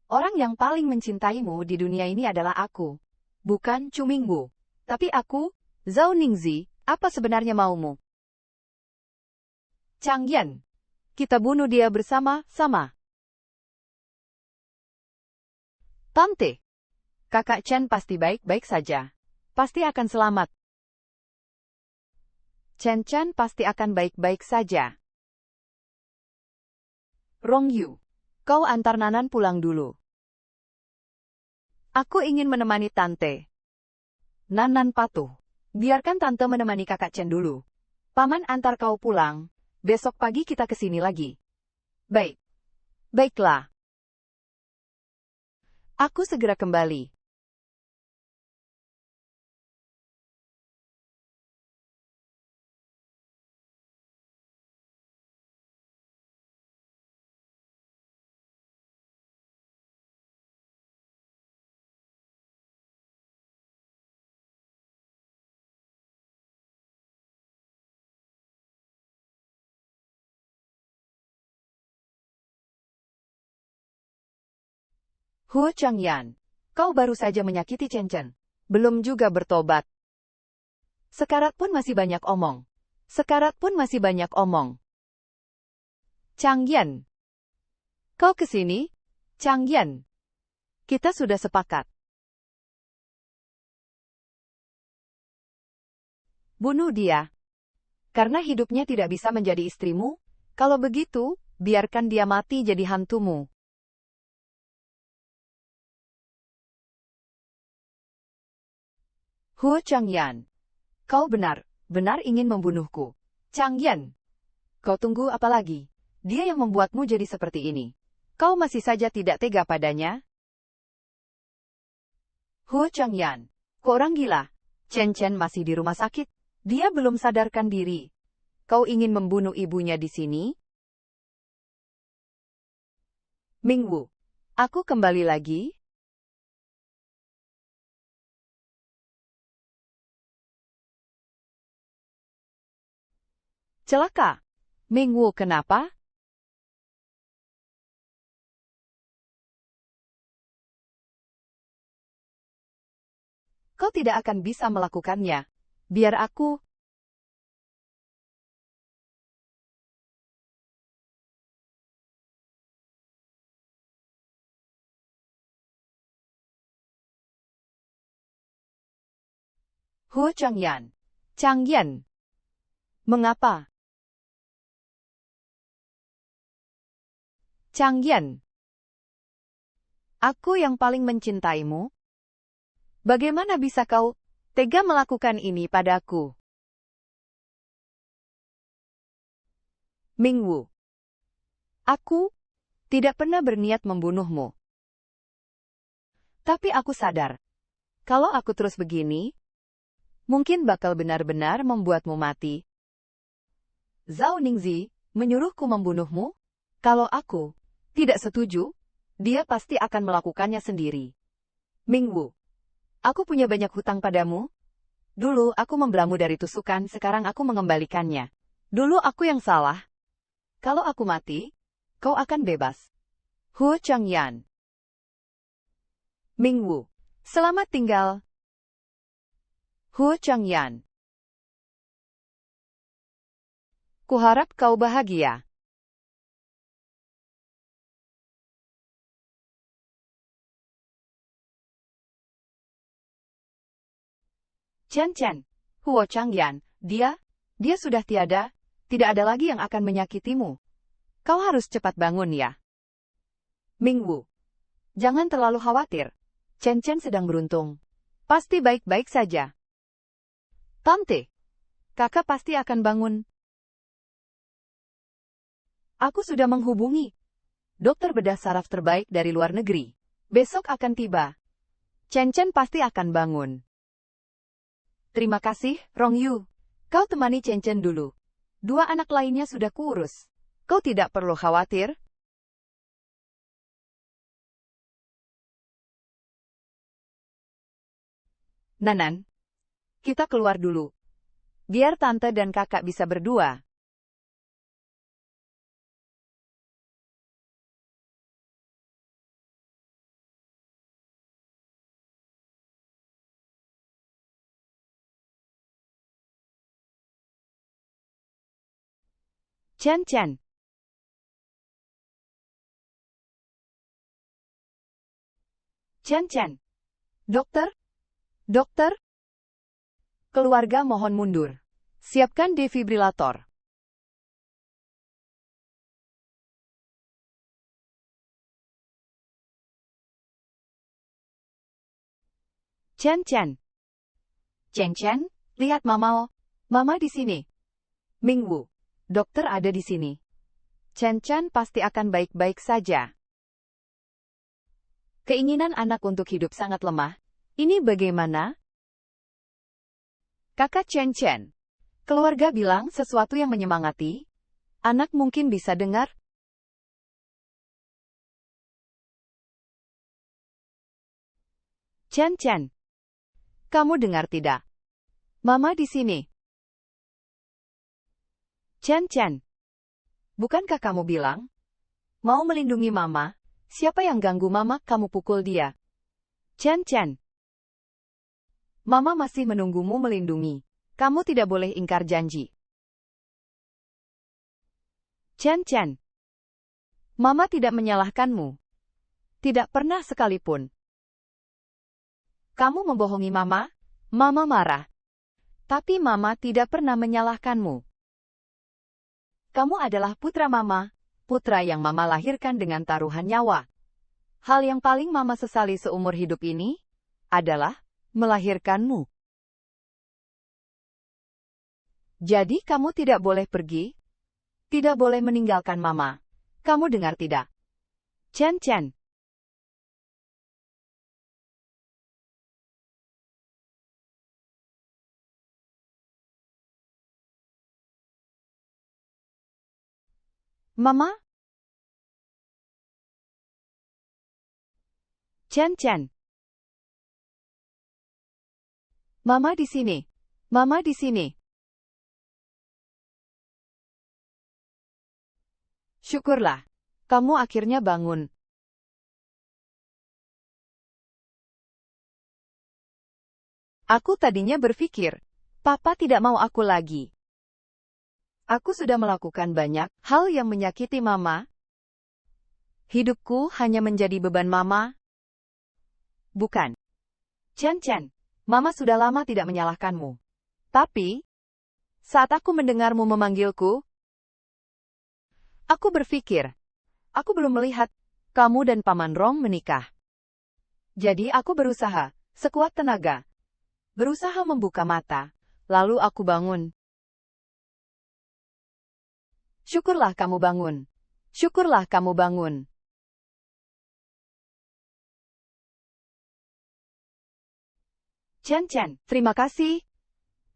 Orang yang paling mencintaimu di dunia ini adalah aku. Bukan Chu Mingwu. Tapi aku, Zhao Ningzi, apa sebenarnya maumu? Changyan. Kita bunuh dia bersama-sama. Tante. Kakak Chen pasti baik-baik saja. Pasti akan selamat. Chen Chen pasti akan baik-baik saja. Rong Yu. Kau antar Nanan pulang dulu. Aku ingin menemani Tante. Nanan patuh. Biarkan Tante menemani kakak Chen dulu. Paman antar kau pulang. Besok pagi kita ke sini lagi. Baik. Baiklah. Aku segera kembali. Hu Changyan. Kau baru saja menyakiti Chen Chen. Belum juga bertobat. Sekarat pun masih banyak omong. Sekarat pun masih banyak omong. Changyan. Kau kesini? Changyan. Kita sudah sepakat. Bunuh dia. Karena hidupnya tidak bisa menjadi istrimu, kalau begitu, biarkan dia mati jadi hantumu. Hu Changyan. Kau benar ingin membunuhku. Changyan. Kau tunggu apa lagi? Dia yang membuatmu jadi seperti ini. Kau masih saja tidak tega padanya? Hu Changyan. Kau orang gila. Chen Chen masih di rumah sakit. Dia belum sadarkan diri. Kau ingin membunuh ibunya di sini? Mingwu. Aku kembali lagi. Celaka. Mingwu kenapa? Kau tidak akan bisa melakukannya. Biar aku. Hu Changyan. Changyan. Mengapa? Changyan. Aku yang paling mencintaimu. Bagaimana bisa kau tega melakukan ini padaku? Mingwu. Aku tidak pernah berniat membunuhmu. Tapi aku sadar, kalau aku terus begini, mungkin bakal benar-benar membuatmu mati. Zhao Ningzi menyuruhku membunuhmu. Kalau aku tidak setuju, dia pasti akan melakukannya sendiri. Mingwu, aku punya banyak hutang padamu. Dulu aku membelamu dari tusukan, sekarang aku mengembalikannya. Dulu aku yang salah. Kalau aku mati, kau akan bebas. Hu Changyan. Mingwu, selamat tinggal. Hu Changyan. Kuharap kau bahagia. Chen, Huo Changyan, dia sudah tiada, tidak ada lagi yang akan menyakitimu. Kau harus cepat bangun ya. Mingwu, jangan terlalu khawatir. Chen sedang beruntung. Pasti baik-baik saja. Tante, kakak pasti akan bangun. Aku sudah menghubungi dokter bedah saraf terbaik dari luar negeri. Besok akan tiba. Chen pasti akan bangun. Terima kasih, Rong Yu. Kau temani Chen dulu. 2 anak lainnya sudah kuurus. Kau tidak perlu khawatir. Nanan, kita keluar dulu. Biar tante dan kakak bisa berdua. Chen. Chen. Dokter? Keluarga mohon mundur. Siapkan defibrilator. Chen. Chen, lihat Mama. Mama di sini. Mingwu, dokter ada di sini. Chen pasti akan baik-baik saja. Keinginan anak untuk hidup sangat lemah. Ini bagaimana? Kakak Chen. Keluarga bilang sesuatu yang menyemangati. Anak mungkin bisa dengar. Chen. Kamu dengar tidak? Mama di sini. Chen. Bukankah kamu bilang mau melindungi Mama? Siapa yang ganggu Mama, kamu pukul dia. Chen. Mama masih menunggumu melindungi. Kamu tidak boleh ingkar janji. Chen. Mama tidak menyalahkanmu. Tidak pernah sekalipun. Kamu membohongi Mama. Mama marah. Tapi Mama tidak pernah menyalahkanmu. Kamu adalah putra Mama. Putra yang Mama lahirkan dengan taruhan nyawa. Hal yang paling Mama sesali seumur hidup ini adalah melahirkanmu. Jadi kamu tidak boleh pergi. Tidak boleh meninggalkan Mama. Kamu dengar tidak? Chen. Mama? Chen. Mama di sini. Mama di sini. Syukurlah. Kamu akhirnya bangun. Aku tadinya berpikir, Papa tidak mau aku lagi. Aku sudah melakukan banyak hal yang menyakiti Mama. Hidupku hanya menjadi beban Mama. Bukan. Chen. Mama sudah lama tidak menyalahkanmu. Tapi, Saat aku mendengarmu memanggilku, aku berpikir, aku belum melihat kamu dan Paman Rong menikah. Jadi aku berusaha, sekuat tenaga, berusaha membuka mata, lalu aku bangun. Syukurlah kamu bangun. Syukurlah kamu bangun. Chen, terima kasih.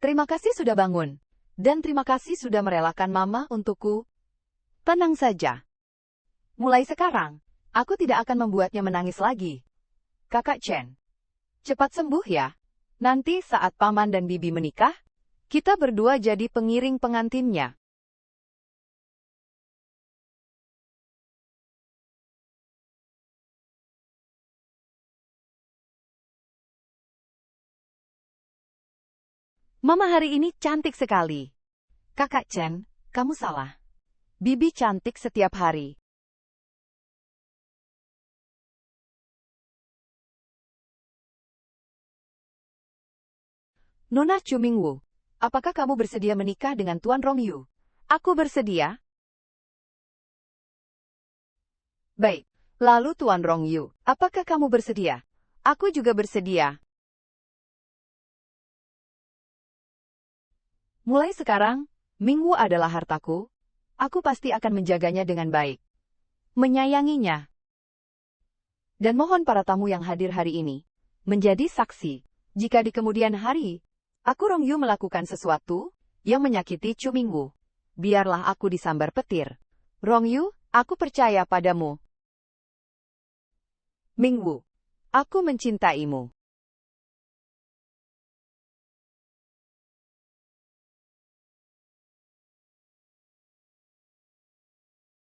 Terima kasih sudah bangun. Dan terima kasih sudah merelakan Mama untukku. Tenang saja. Mulai sekarang, aku tidak akan membuatnya menangis lagi. Kakak Chen, cepat sembuh ya. Nanti saat Paman dan Bibi menikah, kita berdua jadi pengiring pengantinnya. Mama hari ini cantik sekali. Kakak Chen, kamu salah. Bibi cantik setiap hari. Nona Chu Mingwu, apakah kamu bersedia menikah dengan Tuan Rongyu? Aku bersedia. Baik, lalu Tuan Rongyu, apakah kamu bersedia? Aku juga bersedia. Mulai sekarang, Mingwu adalah hartaku. Aku pasti akan menjaganya dengan baik. Menyayanginya. Dan mohon para tamu yang hadir hari ini menjadi saksi. Jika di kemudian hari, aku Rongyu melakukan sesuatu yang menyakiti Chu Mingwu, biarlah aku disambar petir. Rongyu, aku percaya padamu. Mingwu, aku mencintaimu.